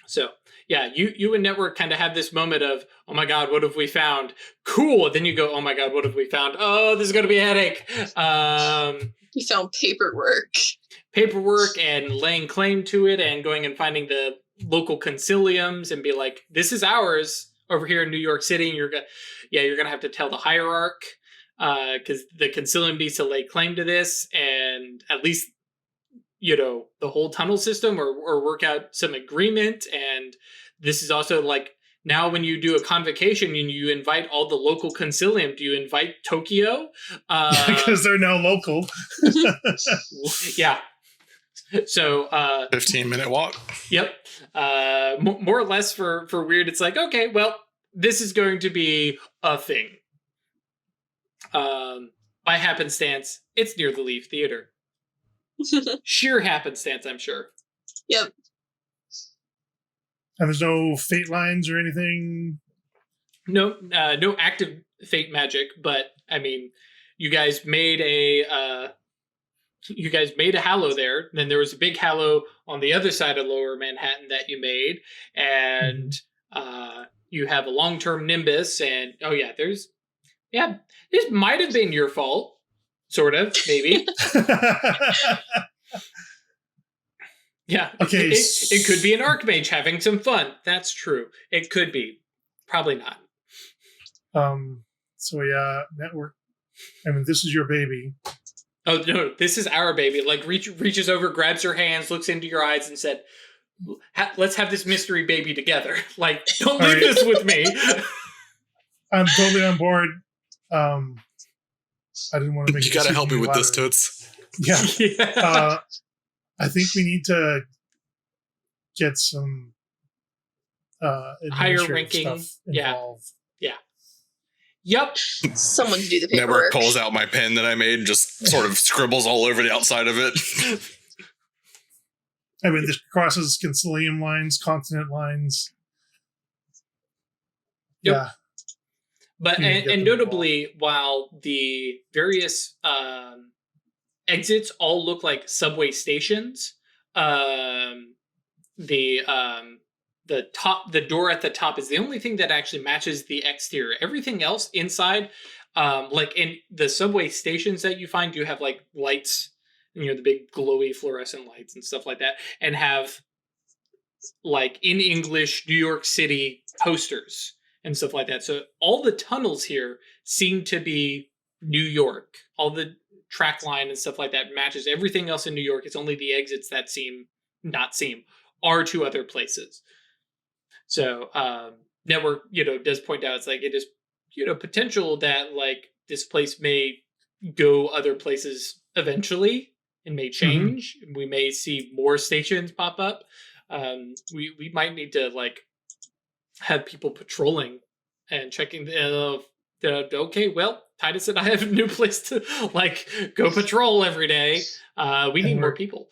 So, yeah, you and Network kind of have this moment of, oh my god, what have we found? Cool. Then you go, oh my god, what have we found? Oh, this is going to be a headache. You found paperwork. And laying claim to it and going and finding the local conciliums and be like, this is ours over here in New York City. And you're going to have to tell the hierarch because the concilium needs to lay claim to this and at least, the whole tunnel system or work out some agreement. And this is also like, now when you do a convocation and you invite all the local concilium, do you invite Tokyo? Because they're now local. Yeah. So 15-minute walk. Yep. More or less for Weird, it's like, okay, well, this is going to be a thing. By happenstance, it's near the Leaf Theater. Sheer happenstance, I'm sure. Yep. And there's no fate lines or anything? No active fate magic, but I mean, you guys made a hallow there. Then there was a big hallow on the other side of Lower Manhattan that you made, and you have a long-term nimbus. And this might have been your fault, sort of, maybe. Yeah. Okay. It could be an archmage having some fun. That's true. It could be. Probably not. So yeah, Network. I mean, this is your baby. Oh no, this is our baby. Like reaches over, grabs her hands, looks into your eyes, and said, "Let's have this mystery baby together. Like, don't leave this with me." I'm totally on board. I didn't want to make. You got to help me with this, Toots. Yeah. I think we need to get some higher ranking stuff involved. Yeah. Yep. Someone to do the paperwork. Network pulls out my pen that I made and just sort of scribbles all over the outside of it. I mean, this crosses concilium lines, continent lines. Yep. Yeah. But and notably, while the various exits all look like subway stations, the door at the top is the only thing that actually matches the exterior. Everything else inside, like in the subway stations that you find, do have like lights, the big glowy fluorescent lights and stuff like that, and have like in English New York City posters and stuff like that. So all the tunnels here seem to be New York. All the track line and stuff like that matches everything else in New York. It's only the exits that are to other places. So Network, does point out it's like it is, potential that like this place may go other places eventually and may change. Mm-hmm. We may see more stations pop up. We might need to like have people patrolling and checking okay, well, Titus and I have a new place to like go patrol every day. We need more people.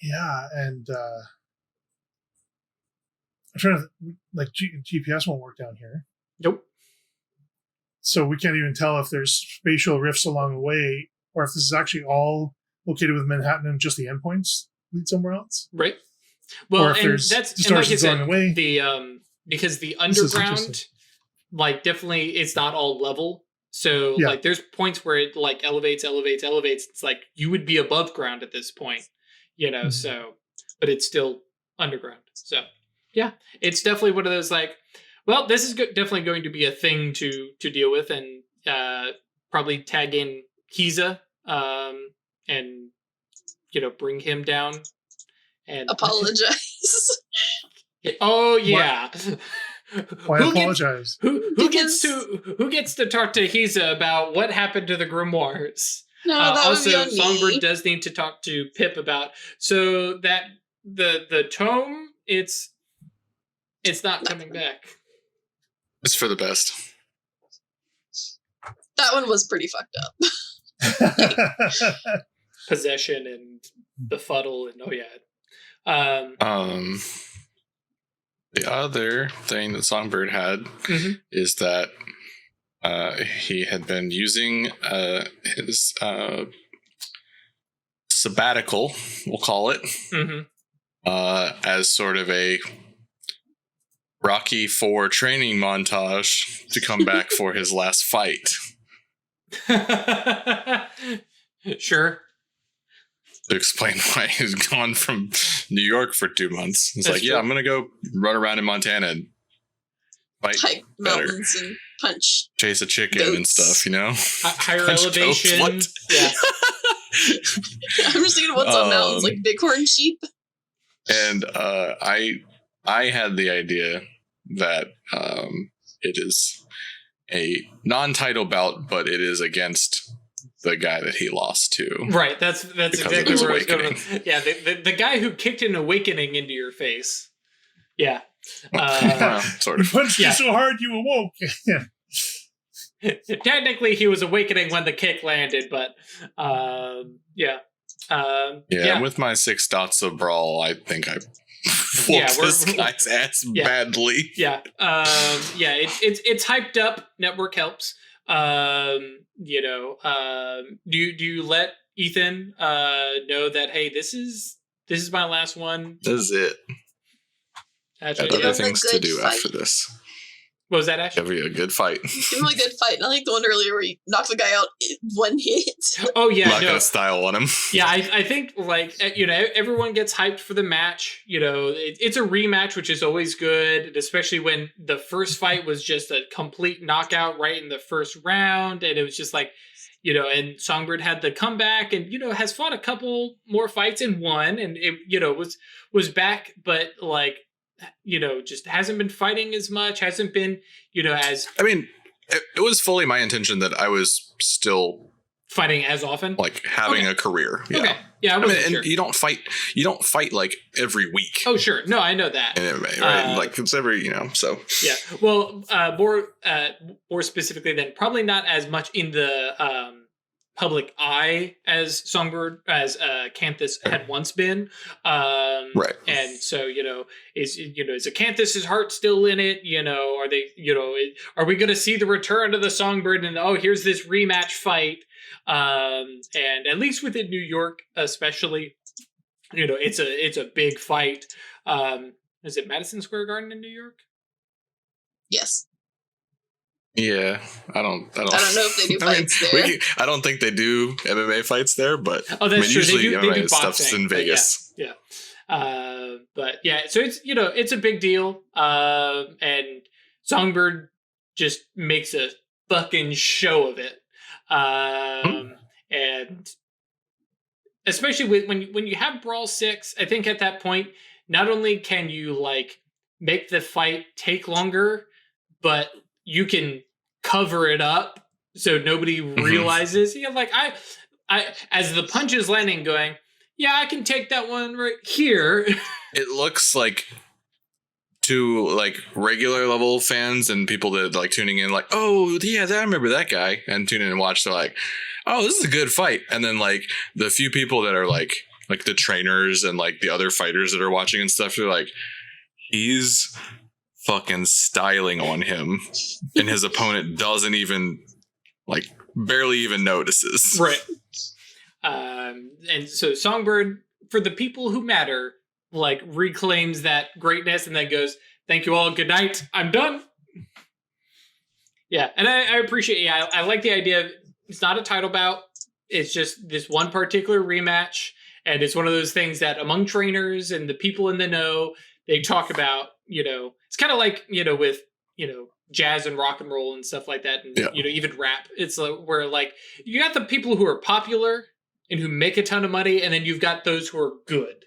Yeah, and I'm trying to like GPS won't work down here. Nope. So we can't even tell if there's spatial rifts along the way, or if this is actually all located with Manhattan and just the endpoints lead somewhere else. Right. Well, or if there's distortions along the way. Because the underground, like, definitely it's not all level. So like there's points where it like elevates. It's like you would be above ground at this point, mm-hmm. So, but it's still underground. So yeah, it's definitely one of those like, well, this is definitely going to be a thing to deal with, and probably tag in Kiza and bring him down and apologize. Oh yeah. Why apologize? Who gets to talk to Kiza about what happened to the grimoires? No, that also, would be on Songbird me. does need to talk to Pip about so that the tome it's not coming back. It's for the best. That one was pretty fucked up. Possession and befuddle and the other thing that Songbird had mm-hmm. is that he had been using his sabbatical, we'll call it, mm-hmm. as sort of a Rocky IV training montage to come back for his last fight. Sure. To explain why he's gone from New York for 2 months. It's like, true. I'm going to go run around in Montana and fight hike better. Mountains and punch. Chase a chicken goats. and stuff, Higher Punch elevation. goats? What? Yeah. I'm just thinking what's on mountains, like bighorn sheep. And I had the idea that it is a non-title bout, but it is against the guy that he lost to. Right, that's exactly where I was going. Yeah, the guy who kicked an awakening into your face. Yeah. Sort of. You punched you so hard you awoke. Technically, he was awakening when the kick landed, but yeah. With my 6 dots of brawl, I think I whooped this guy's ass badly. Yeah. It's hyped up. Network helps. Do you let Ethan know that, hey, this is my last one? This is it. I have other things to do after this. What was that, Ash? Give you a good fight. Give him a good fight. Not like the one earlier where he knocked the guy out in 1 hit. Oh, yeah. Not gonna style on him. Yeah, I think, like, everyone gets hyped for the match. It's a rematch, which is always good, especially when the first fight was just a complete knockout right in the first round. And it was just like, and Songbird had the comeback and, has fought a couple more fights and won. And it, was back, but, like, just hasn't been fighting as much, hasn't been, as... I mean, it was fully my intention that I was still... fighting as often? Like, having a career. Yeah. Okay. Yeah, and you don't fight, like, every week. Oh, sure. No, I know that. In MMA, right? Like, it's every, so... Yeah. Well, more specifically then, probably not as much in the... public eye as Songbird, as Canthus had once been. Right. And so, is Acanthus's heart still in it? Are they, are we going to see the return of the Songbird and, here's this rematch fight? And at least within New York, especially, it's a big fight. Is it Madison Square Garden in New York? Yes. Yeah, I don't know if they do fights there. I don't think they do MMA fights there, but that's true. Usually they do stuff's boxing, in Vegas. But yeah, so it's it's a big deal, and Songbird just makes a fucking show of it. And especially when you have Brawl 6, I think at that point, not only can you like make the fight take longer, but you can cover it up so nobody realizes. Yeah, like I as the punch is landing, going, yeah, I can take that one right here. It looks like to like regular level fans and people that like tuning in, like, oh yeah, I remember that guy, and tune in and watch. They're like, oh, this is a good fight. And then like the few people that are like the trainers and like the other fighters that are watching and stuff, they're like, he's fucking styling on him, and his opponent doesn't even like barely even notices. Right. And so Songbird, for the people who matter, like reclaims that greatness and then goes, thank you all, good night, I'm done. Yeah, and I appreciate, I like the idea of, it's not a title bout, it's just this one particular rematch, and it's one of those things that among trainers and the people in the know, they talk about, it's kind of like, with, jazz and rock and roll and stuff like that, and, even rap. It's where, like, you got the people who are popular and who make a ton of money, and then you've got those who are good.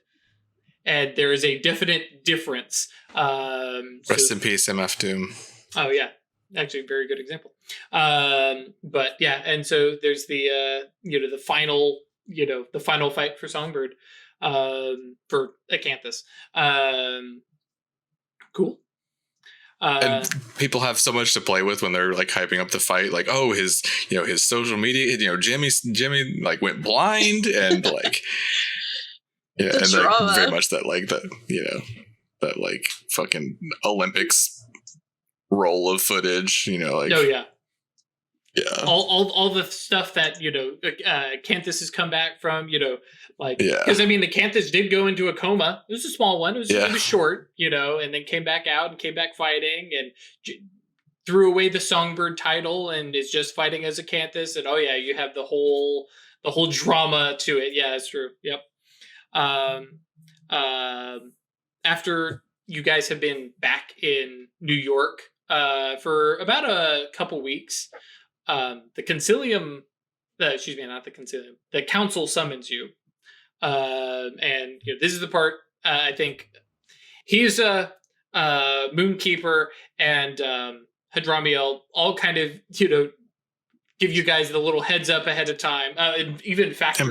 And there is a definite difference. Rest in peace, MF Doom. Oh, yeah. Actually, a very good example. But yeah, and so there's the, the final, the final fight for Songbird, for Acanthus. Cool. And people have so much to play with when they're like hyping up the fight, like, oh, his social media, Jimmy like went blind, and like, yeah, and like very much that like that like fucking Olympics roll of footage, like, oh yeah, yeah, all the stuff that Acanthus has come back from, like, yeah, because I mean, Acanthus did go into a coma. It was a small one. It was short, and then came back out and came back fighting and threw away the Songbird title and is just fighting as Acanthus. And oh yeah, you have the whole drama to it. Yeah, that's true. Yep. After you guys have been back in New York for about a couple weeks, the concilium, the council summons you. And this is the part, I think he's a Moonkeeper and Hadramiel all kind of, give you guys the little heads up ahead of time. And even Factory.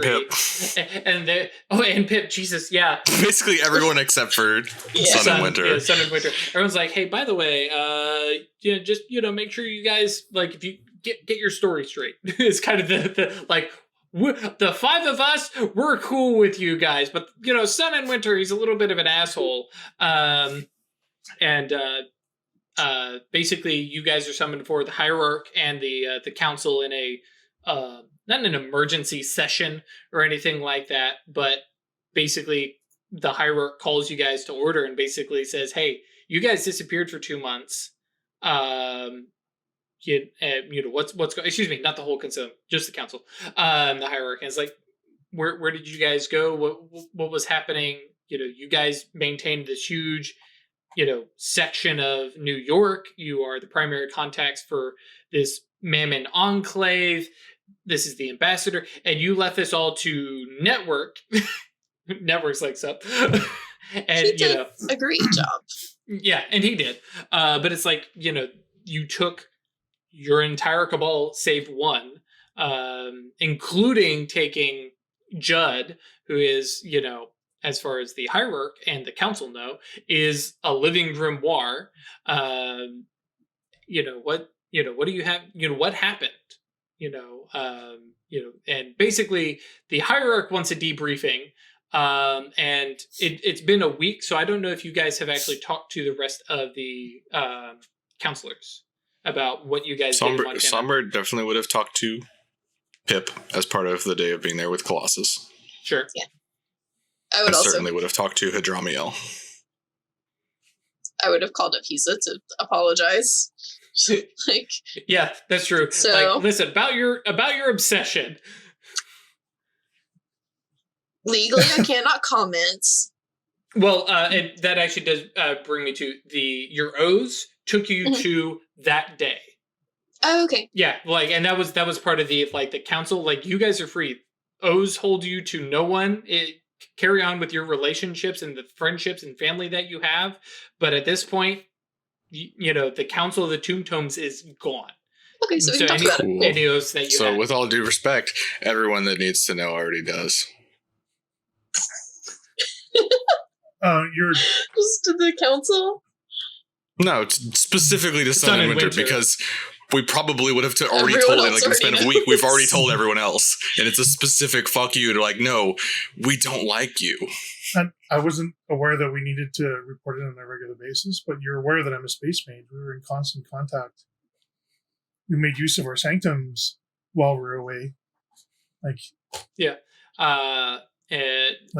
And Pip. And Pip, Jesus, yeah. Basically everyone except for Sun and Winter. Yeah, Sun and Winter. Everyone's like, hey, by the way, just, make sure you guys, like, if you get your story straight. It's kind of the like, the five of us, we're cool with you guys. But, Sun and Winter, he's a little bit of an asshole. Basically, you guys are summoned for the Hierarch and the council in a not an emergency session or anything like that, but basically the Hierarch calls you guys to order and basically says, "Hey, you guys disappeared for 2 months. What's going? Excuse me, not the whole council, just the council. The Hierarch." And it's like, where did you guys go? What was happening? You guys maintained this huge section of New York. You are the primary contacts for this Mammon enclave. This is the ambassador, and you left this all to Network. Network's like, sup. And he did a great job. Yeah, and he did. But it's like, you took your entire cabal save one, including taking Judd, who is, as far as the Hierarch and the council know, is a living grimoire. What do you have? What happened? And basically the Hierarch wants a debriefing. And it's been a week, so I don't know if you guys have actually talked to the rest of the counselors about what you guys did in Montana. Songbird definitely would have talked to Pip as part of the day of being there with Colossus. Sure. Yeah. I certainly would have talked to Hadramiel. I would have called up Hisa to apologize. Like, yeah, that's true. So, like, listen, about your obsession. Legally, I cannot comment. Well, and that actually does bring me to your oaths took you to that day. Oh, okay. Yeah, like, and that was part of the like the council. Like, you guys are free. O's hold you to no one. Carry on with your relationships and the friendships and family that you have. But at this point, you know, the Council of the Tomb Tomes is gone. Okay, so we can talk about it. Any oaths that you So, have. with all due respect, everyone that needs to know already does. You're Just to the council? No, it's specifically to Sun and Winter, because we probably would have already Everyone told it. else Like, in the span of a already week, we've knows. already told everyone else. And it's a specific fuck you to like, no, we don't like you. and I wasn't aware that we needed to report it on a regular basis, but you're aware that I'm a space mage. We were in constant contact. We made use of our sanctums while we were away. Like,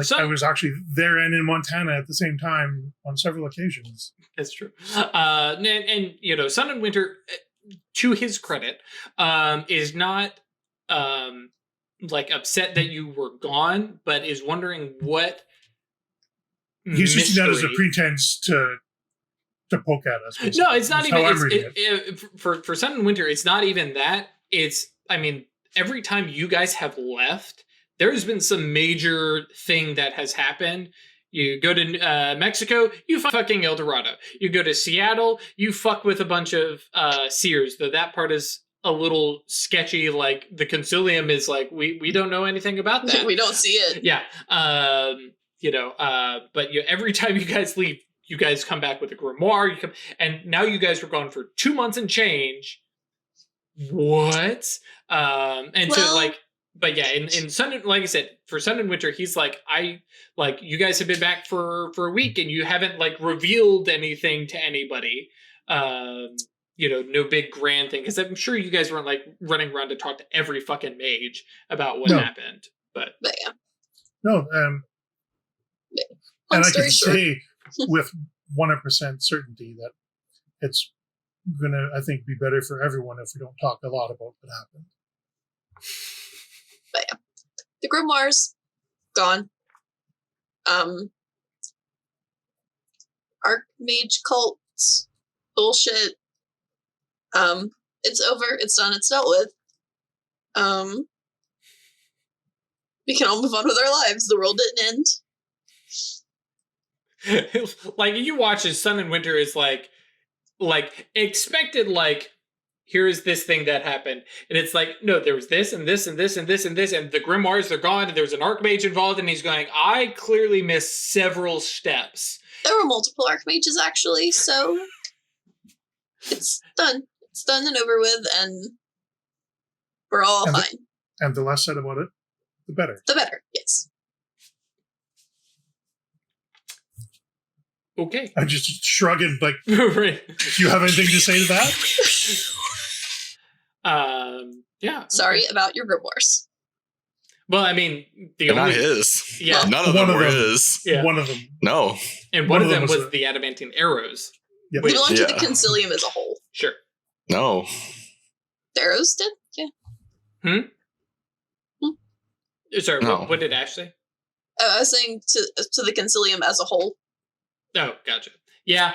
So, I was actually there and in Montana at the same time on several occasions. that's true. And you know, Sun and Winter, to his credit, is not like upset that you were gone, but is wondering what He's using that as a mystery- pretense to poke at us. basically. No, it's not That's even. how I'm reading it. For Sun and Winter, it's not even that. It's, I mean, every time you guys have left, there's been some major thing that has happened. You go to Mexico, you fucking El Dorado. You go to Seattle, you fuck with a bunch of seers. Though that part is a little sketchy. Like, the Concilium is like, we don't know anything about that. We don't see it. Yeah. You know, but every time you guys leave, you guys come back with a grimoire. And now you guys were gone for 2 months and change. What? And so, Well- like, but yeah, in Sun, like I said, for Sun and Winter, he's like, you guys have been back for a week and you haven't like revealed anything to anybody. You know, no big grand thing, because I'm sure you guys weren't like running around to talk to every fucking mage about what No. happened. But yeah. No, Long and I story can short. say with 100% certainty that it's gonna, I think, be better for everyone if we don't talk a lot about what happened. But yeah. The grimoire's gone. Archmage cults bullshit. It's over, it's done, it's dealt with. We can all move on with our lives. The world didn't end. like, you watch as Sun and Winter is like expected, like, here is this thing that happened, and it's like, no, there was this and this and this and this and this, and the grimoires, they're gone, and there's an archmage involved, and he's going, I clearly missed several steps. There were multiple archmages actually, so it's done. It's done and over with, and we're all And the- fine. And the less said about it, the better. The better, yes. Okay. I'm just shrugging, like, Right. do you have anything to say to that? Yeah. Sorry about your grimoires. Well, I mean, the They're only not his. Yeah. None of One them of were them. his. Yeah. One of them. No. And one of them was a- the adamantine arrows. Yep. They Which, belong to Yeah. the Concilium as a whole. sure. No. The arrows did? Yeah. Sorry, No. what did Ash say? I was saying to the Concilium as a whole. Oh, gotcha. Yeah.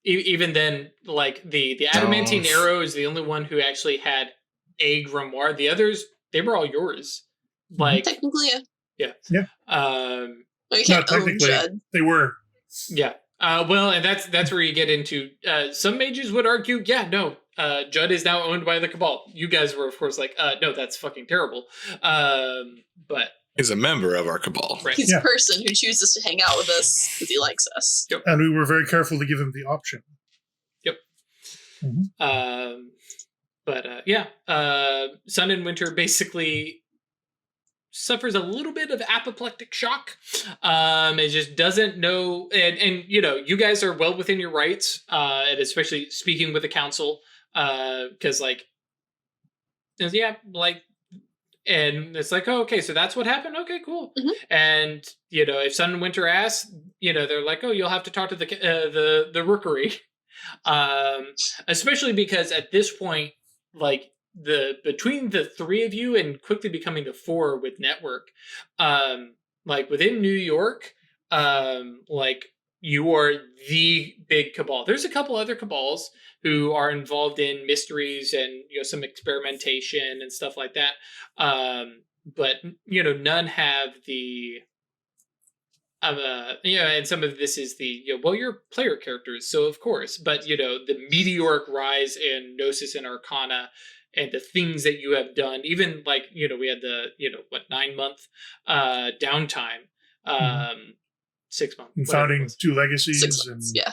Even then, like, the adamantine No. arrow is the only one who actually had a grimoire. The others, they were all yours. Like, Technically, yeah. yeah. We can't own technically. Judd. They were. Yeah. Well, and that's where you get into, some mages would argue, yeah, no, Judd is now owned by the Cabal. You guys were, of course, like, no, that's fucking terrible. But, He's a member of our cabal. right. He's Yeah. a person who chooses to hang out with us because he likes us. And we were very careful to give him the option. Yeah, Sun and Winter basically suffers a little bit of apoplectic shock. It just doesn't know, and you know, you guys are well within your rights, and especially speaking with the council, because like, yeah, like, and it's like, oh, okay, so that's what happened. Okay, cool. Mhm. And you know, if Sun and Winter asks, you know, they're like, oh, you'll have to talk to the Rookery, especially because at this point, like, between the three of you and quickly becoming the four with Network, like within New York, like you are the big cabal. There's a couple other cabals who are involved in mysteries and some experimentation and stuff like that. But none have the and some of this is the you're player characters, so of course, but the meteoric rise in Gnosis and Arcana and the things that you have done, even like we had the 9-month downtime, 6 months, and founding 2 legacies 6 months, and yeah.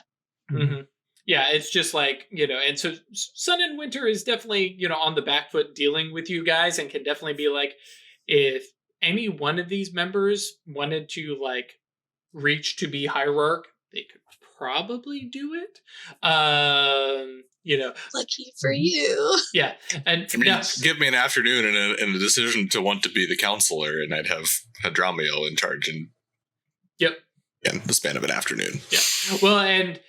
Mm-hmm. Yeah, it's just like, and so Sun and Winter is definitely, on the back foot dealing with you guys, and can definitely be like, if any one of these members wanted to like reach to be hierarch, they could probably do it. Lucky for you. Yeah. And I mean, give me an afternoon and a decision to want to be the counselor, and I'd have Hadramiel in charge in the span of an afternoon. Yeah. Well, and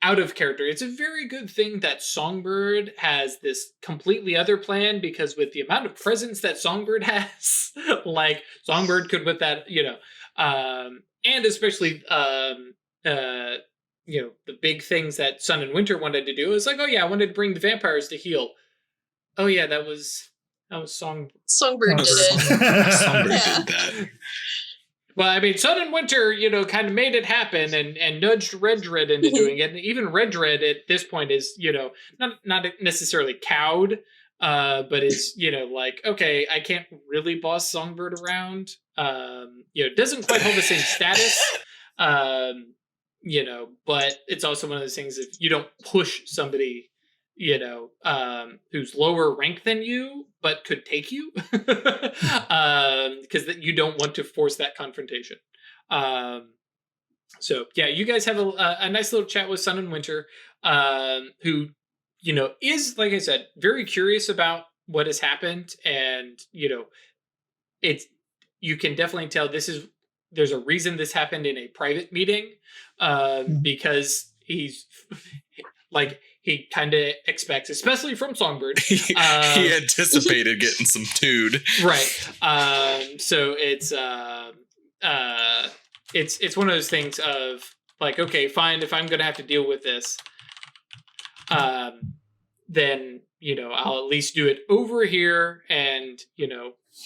out of character, it's a very good thing that Songbird has this completely other plan, because with the amount of presence that Songbird has, like Songbird could with that, and especially the big things that Sun and Winter wanted to do is like, oh yeah, I wanted to bring the vampires to heal. Oh yeah, that was Songbird did it. Songbird Yeah. did that. Well, I mean, Sun and Winter, kind of made it happen and nudged Red Dread into doing it. And even Red Dread at this point is, not necessarily cowed, but is, like, okay, I can't really boss Songbird around. Doesn't quite hold the same status, but it's also one of those things, if you don't push somebody, who's lower rank than you, but could take you, because you don't want to force that confrontation. So yeah, you guys have a nice little chat with Sun and Winter, who, is, like I said, very curious about what has happened. And, you can definitely tell there's a reason this happened in a private meeting, because he's like, he kind of expects, especially from Songbird. He anticipated getting some tood. Right. So it's one of those things of like, okay, fine, if I'm going to have to deal with this, then, I'll at least do it over here and,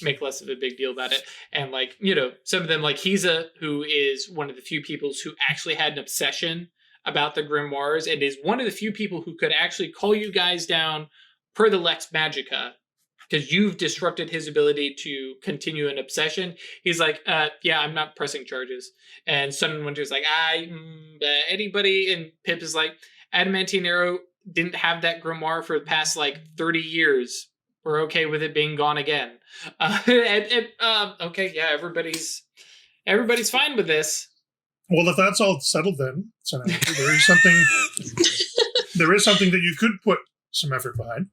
make less of a big deal about it. And like, some of them, like Hiza, who is one of the few people who actually had an obsession about the grimoires, and is one of the few people who could actually call you guys down per the Lex Magica, because you've disrupted his ability to continue an obsession. He's like, yeah, I'm not pressing charges. And Sun and Winter's like, anybody, and Pip is like, Adamantine Arrow didn't have that grimoire for the past like 30 years. We're okay with it being gone again. Okay, yeah, everybody's fine with this. Well, if that's all settled, then there is something. There is something that you could put some effort behind.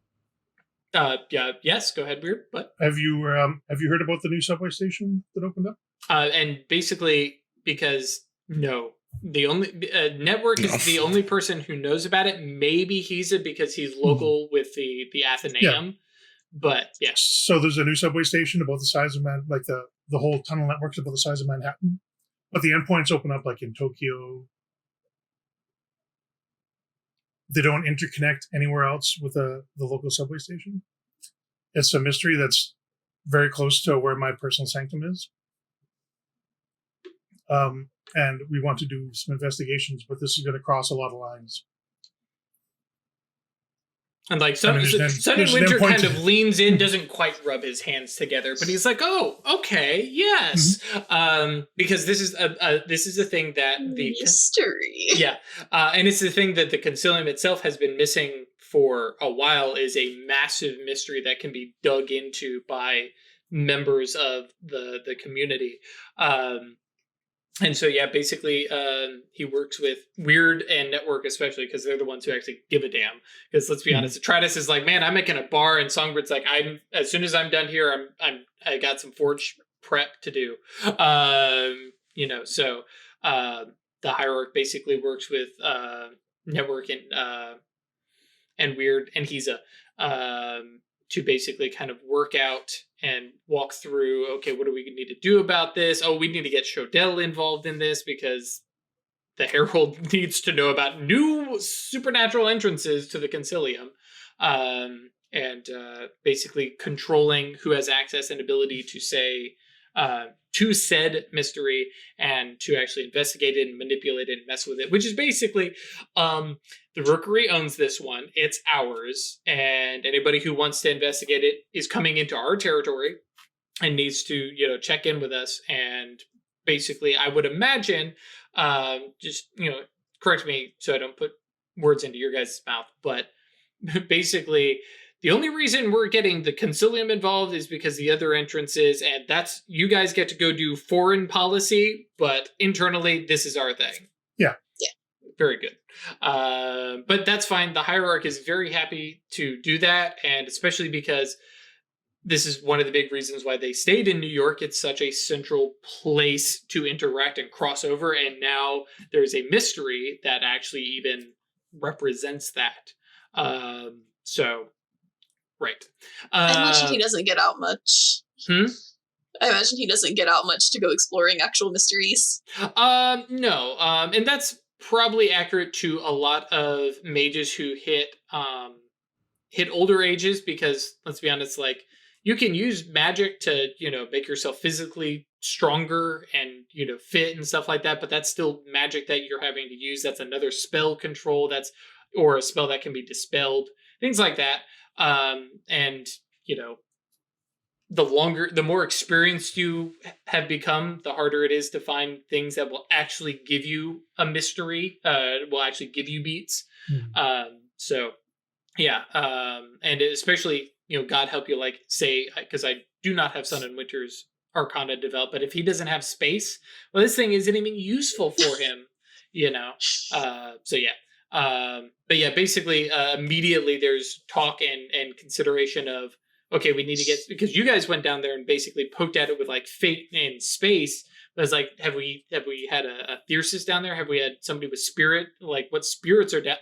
Yeah. Yes. Go ahead, Weird. But have you heard about the new subway station that opened up? And basically, because the only Network is the only person who knows about it. Maybe because he's local with the Athenaeum. Yeah. But yeah. So there's a new subway station about the size of like the whole tunnel network's about the size of Manhattan. But the endpoints open up like in Tokyo. They don't interconnect anywhere else with the local subway station. It's a mystery that's very close to where my personal sanctum is. And we want to do some investigations, but this is going to cross a lot of lines. And like Sun and Winter kind of leans in, doesn't quite rub his hands together, but he's like, "Oh, okay, yes," because this is a thing that the mystery, and it's the thing that the Concilium itself has been missing for a while, is a massive mystery that can be dug into by members of the community. And so, yeah, basically, he works with Weird and Network, especially because they're the ones who actually give a damn. Because let's be honest, Atratus is like, man, I'm making a bar, and Songbird's like, as soon as I'm done here, I got some forge prep to do. So the Hierarch basically works with Network and Weird and Hiza to basically kind of work out and walk through, okay, what do we need to do about this? Oh, we need to get Shodell involved in this because the Herald needs to know about new supernatural entrances to the Concilium, and basically controlling who has access and ability to say to said mystery and to actually investigate it and manipulate it and mess with it, which is basically the Rookery owns this one. It's ours, and anybody who wants to investigate it is coming into our territory and needs to, check in with us. And basically, I would imagine, just, correct me so I don't put words into your guys' mouth, but basically, the only reason we're getting the Concilium involved is because the other entrances, and that's, you guys get to go do foreign policy, but internally, this is our thing. Yeah. Very good. But that's fine. The Hierarch is very happy to do that, and especially because this is one of the big reasons why they stayed in New York. It's such a central place to interact and cross over, and now there's a mystery that actually even represents that. Right. I imagine he doesn't get out much. Hmm? I imagine he doesn't get out much to go exploring actual mysteries. No. And that's probably accurate to a lot of mages who hit older ages, because let's be honest, like, you can use magic to, make yourself physically stronger and, fit and stuff like that, but that's still magic that you're having to use. That's another spell control, or a spell that can be dispelled, things like that. And, the more experienced you have become, the harder it is to find things that will actually give you a mystery, will actually give you beats. And especially, God help you, like, say, because I do not have Sun and Winter's Arcana developed, but if he doesn't have space, well, this thing isn't even useful for him, But yeah, basically, immediately there's talk and consideration of, okay, we need to get, because you guys went down there and basically poked at it with, like, fate and space. But it's like, have we had a Thyrsus down there? Have we had somebody with spirit? Like, what spirits are down?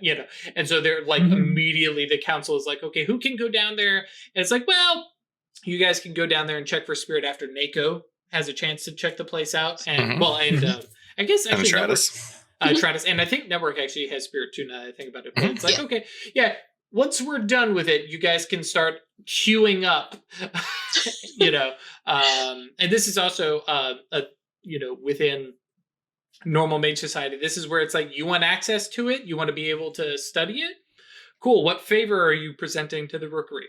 And so they're like, immediately the council is like, okay, who can go down there? And it's like, well, you guys can go down there and check for spirit after Nako has a chance to check the place out. And I guess actually Atratus, and I think Network actually has spirit too, now that I think about it. But it's like, okay, yeah, once we're done with it, you guys can start queuing up, and this is also within normal mage society, this is where it's like, you want access to it, you want to be able to study it, cool. What favor are you presenting to the Rookery?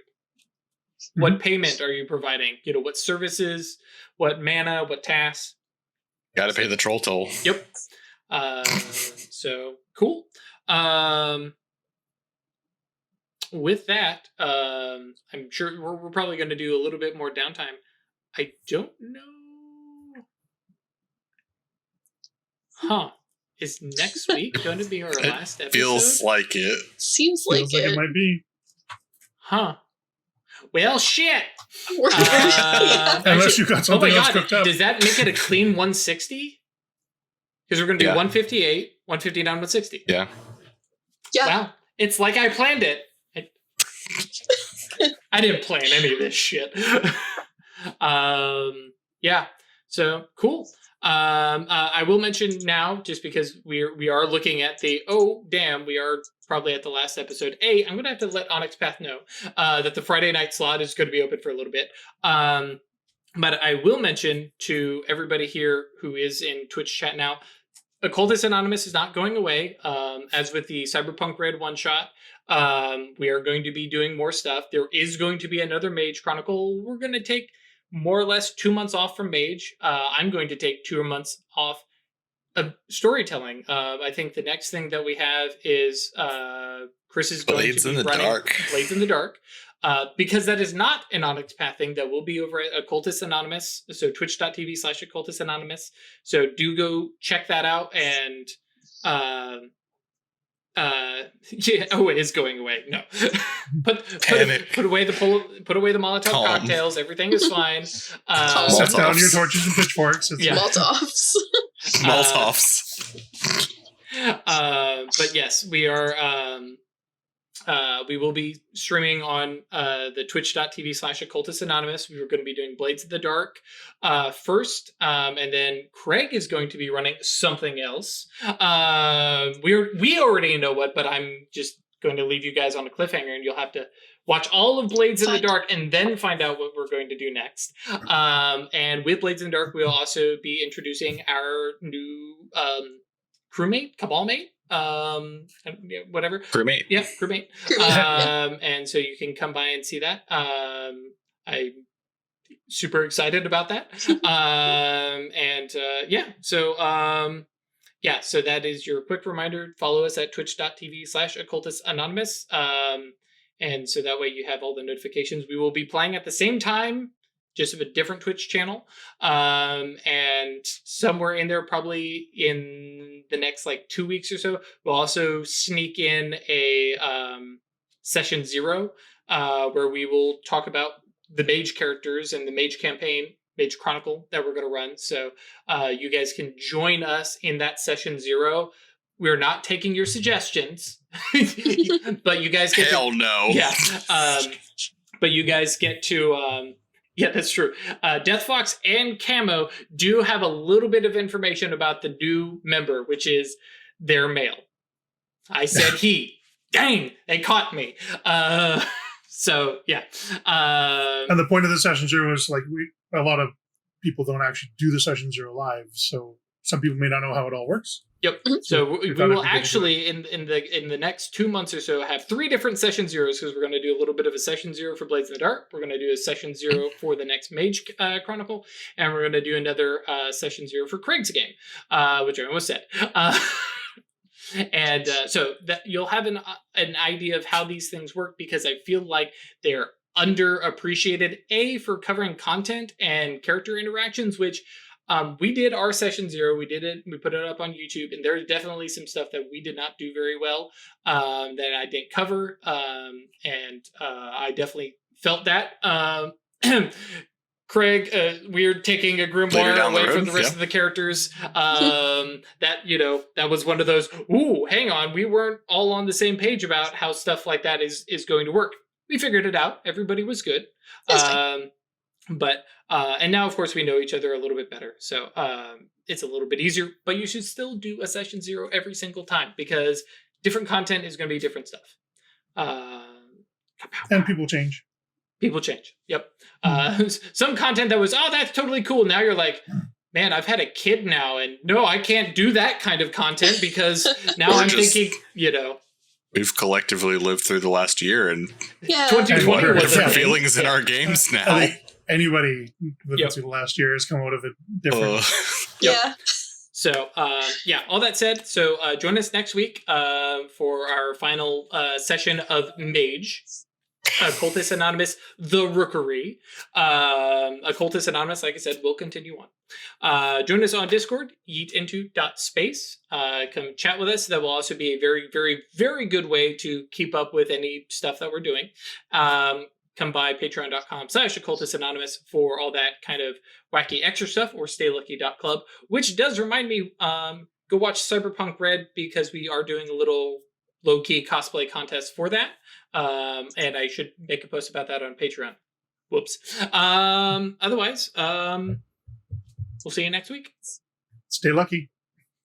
What payment are you providing? What services, what mana, what tasks? Gotta pay the troll toll. Yep. So cool. With that, I'm sure we're probably going to do a little bit more downtime. I don't know. Is next week going to be our last episode? Feels like it. Seems like it might be. Well, shit. Unless you got something else cooked up. Does that make it a clean 160? Because we're going to do 158, 159, 160. Yeah. Wow. It's like I planned it. I didn't plan any of this shit. Yeah. So cool. I will mention now, just because we are looking at we are probably at the last episode. I'm going to have to let Onyx Path know that the Friday night slot is going to be open for a little bit. But I will mention to everybody here who is in Twitch chat now, Occultists Anonymous is not going away. As with the Cyberpunk Red one-shot, we are going to be doing more stuff. There is going to be another Mage Chronicle. We're going to take more or less 2 months off from Mage. I'm going to take 2 months off of storytelling. I think the next thing that we have is Chris is going to be running Blades in the Dark. Because that is not an Onyx Path thing, that will be over at Occultists Anonymous. So twitch.tv/Occultists Anonymous. So do go check that out. And it is going away. No. put away the Molotov cocktails. Everything is fine. Set down your torches and pitchforks. Molotovs. Molotovs. But yes, we are we will be streaming on the twitch.tv/Occultists Anonymous. We were going to be doing Blades in the Dark first, and then Craig is going to be running something else. We already know what, but I'm just going to leave you guys on a cliffhanger, and you'll have to watch all of Blades in the Dark and then find out what we're going to do next. And with Blades in the Dark, we'll also be introducing our new crewmate, cabal mate, whatever. Crewmate. Yeah, crewmate. And so you can come by and see that. I'm super excited about that. So that is your quick reminder. Follow us at twitch.tv/Occultists Anonymous. And so that way you have all the notifications. We will be playing at the same time, just of a different Twitch channel. And somewhere in there, probably in the next 2 weeks or so, we'll also sneak in a session 0, where we will talk about the mage characters and the mage campaign, Mage Chronicle that we're going to run. So you guys can join us in that session 0. We're not taking your suggestions, but you guys get no. Yeah. But you guys get to, yeah, that's true. Death Fox and Camo do have a little bit of information about the new member, which is their male. I said he. Dang, they caught me. So, yeah. And the point of the session 0 is a lot of people don't actually do the session 0 live, so some people may not know how it all works. Yep. So we will actually in the next 2 months or so have 3 different session 0s, because we're going to do a little bit of a session 0 for Blades in the Dark. We're going to do a session 0 for the next Mage Chronicle, and we're going to do another session 0 for Craig's game, which I almost said. So that you'll have an idea of how these things work, because I feel like they're underappreciated. For covering content and character interactions, which. We did our session 0. We did it. We put it up on YouTube, and there's definitely some stuff that we did not do very well that I didn't cover, and I definitely felt that. Craig, we're taking a grimoire away from the rest of the characters. That was one of those. Ooh, hang on, we weren't all on the same page about how stuff like that is going to work. We figured it out. Everybody was good. And now, of course, we know each other a little bit better. So it's a little bit easier, but you should still do a session 0 every single time, because different content is going to be different stuff. And people change. People change. Yep. Some content that was, that's totally cool. Now you're like, man, I've had a kid now, and no, I can't do that kind of content, because now I'm thinking, We've collectively lived through the last year, and 2020 was different feelings in our games now. Anybody living through the last year has come out of it different. Yeah. So, all that said, join us next week for our final session of Mage, Occultists Anonymous, the Rookery. Occultists Anonymous, like I said, will continue on. Join us on Discord, yeetinto.space. Come chat with us. That will also be a very, very, very good way to keep up with any stuff that we're doing. Come by patreon.com/Occultists Anonymous for all that kind of wacky extra stuff, or staylucky.club, which does remind me, go watch Cyberpunk Red, because we are doing a little low-key cosplay contest for that. And I should make a post about that on Patreon. Whoops. Otherwise, we'll see you next week. Stay lucky.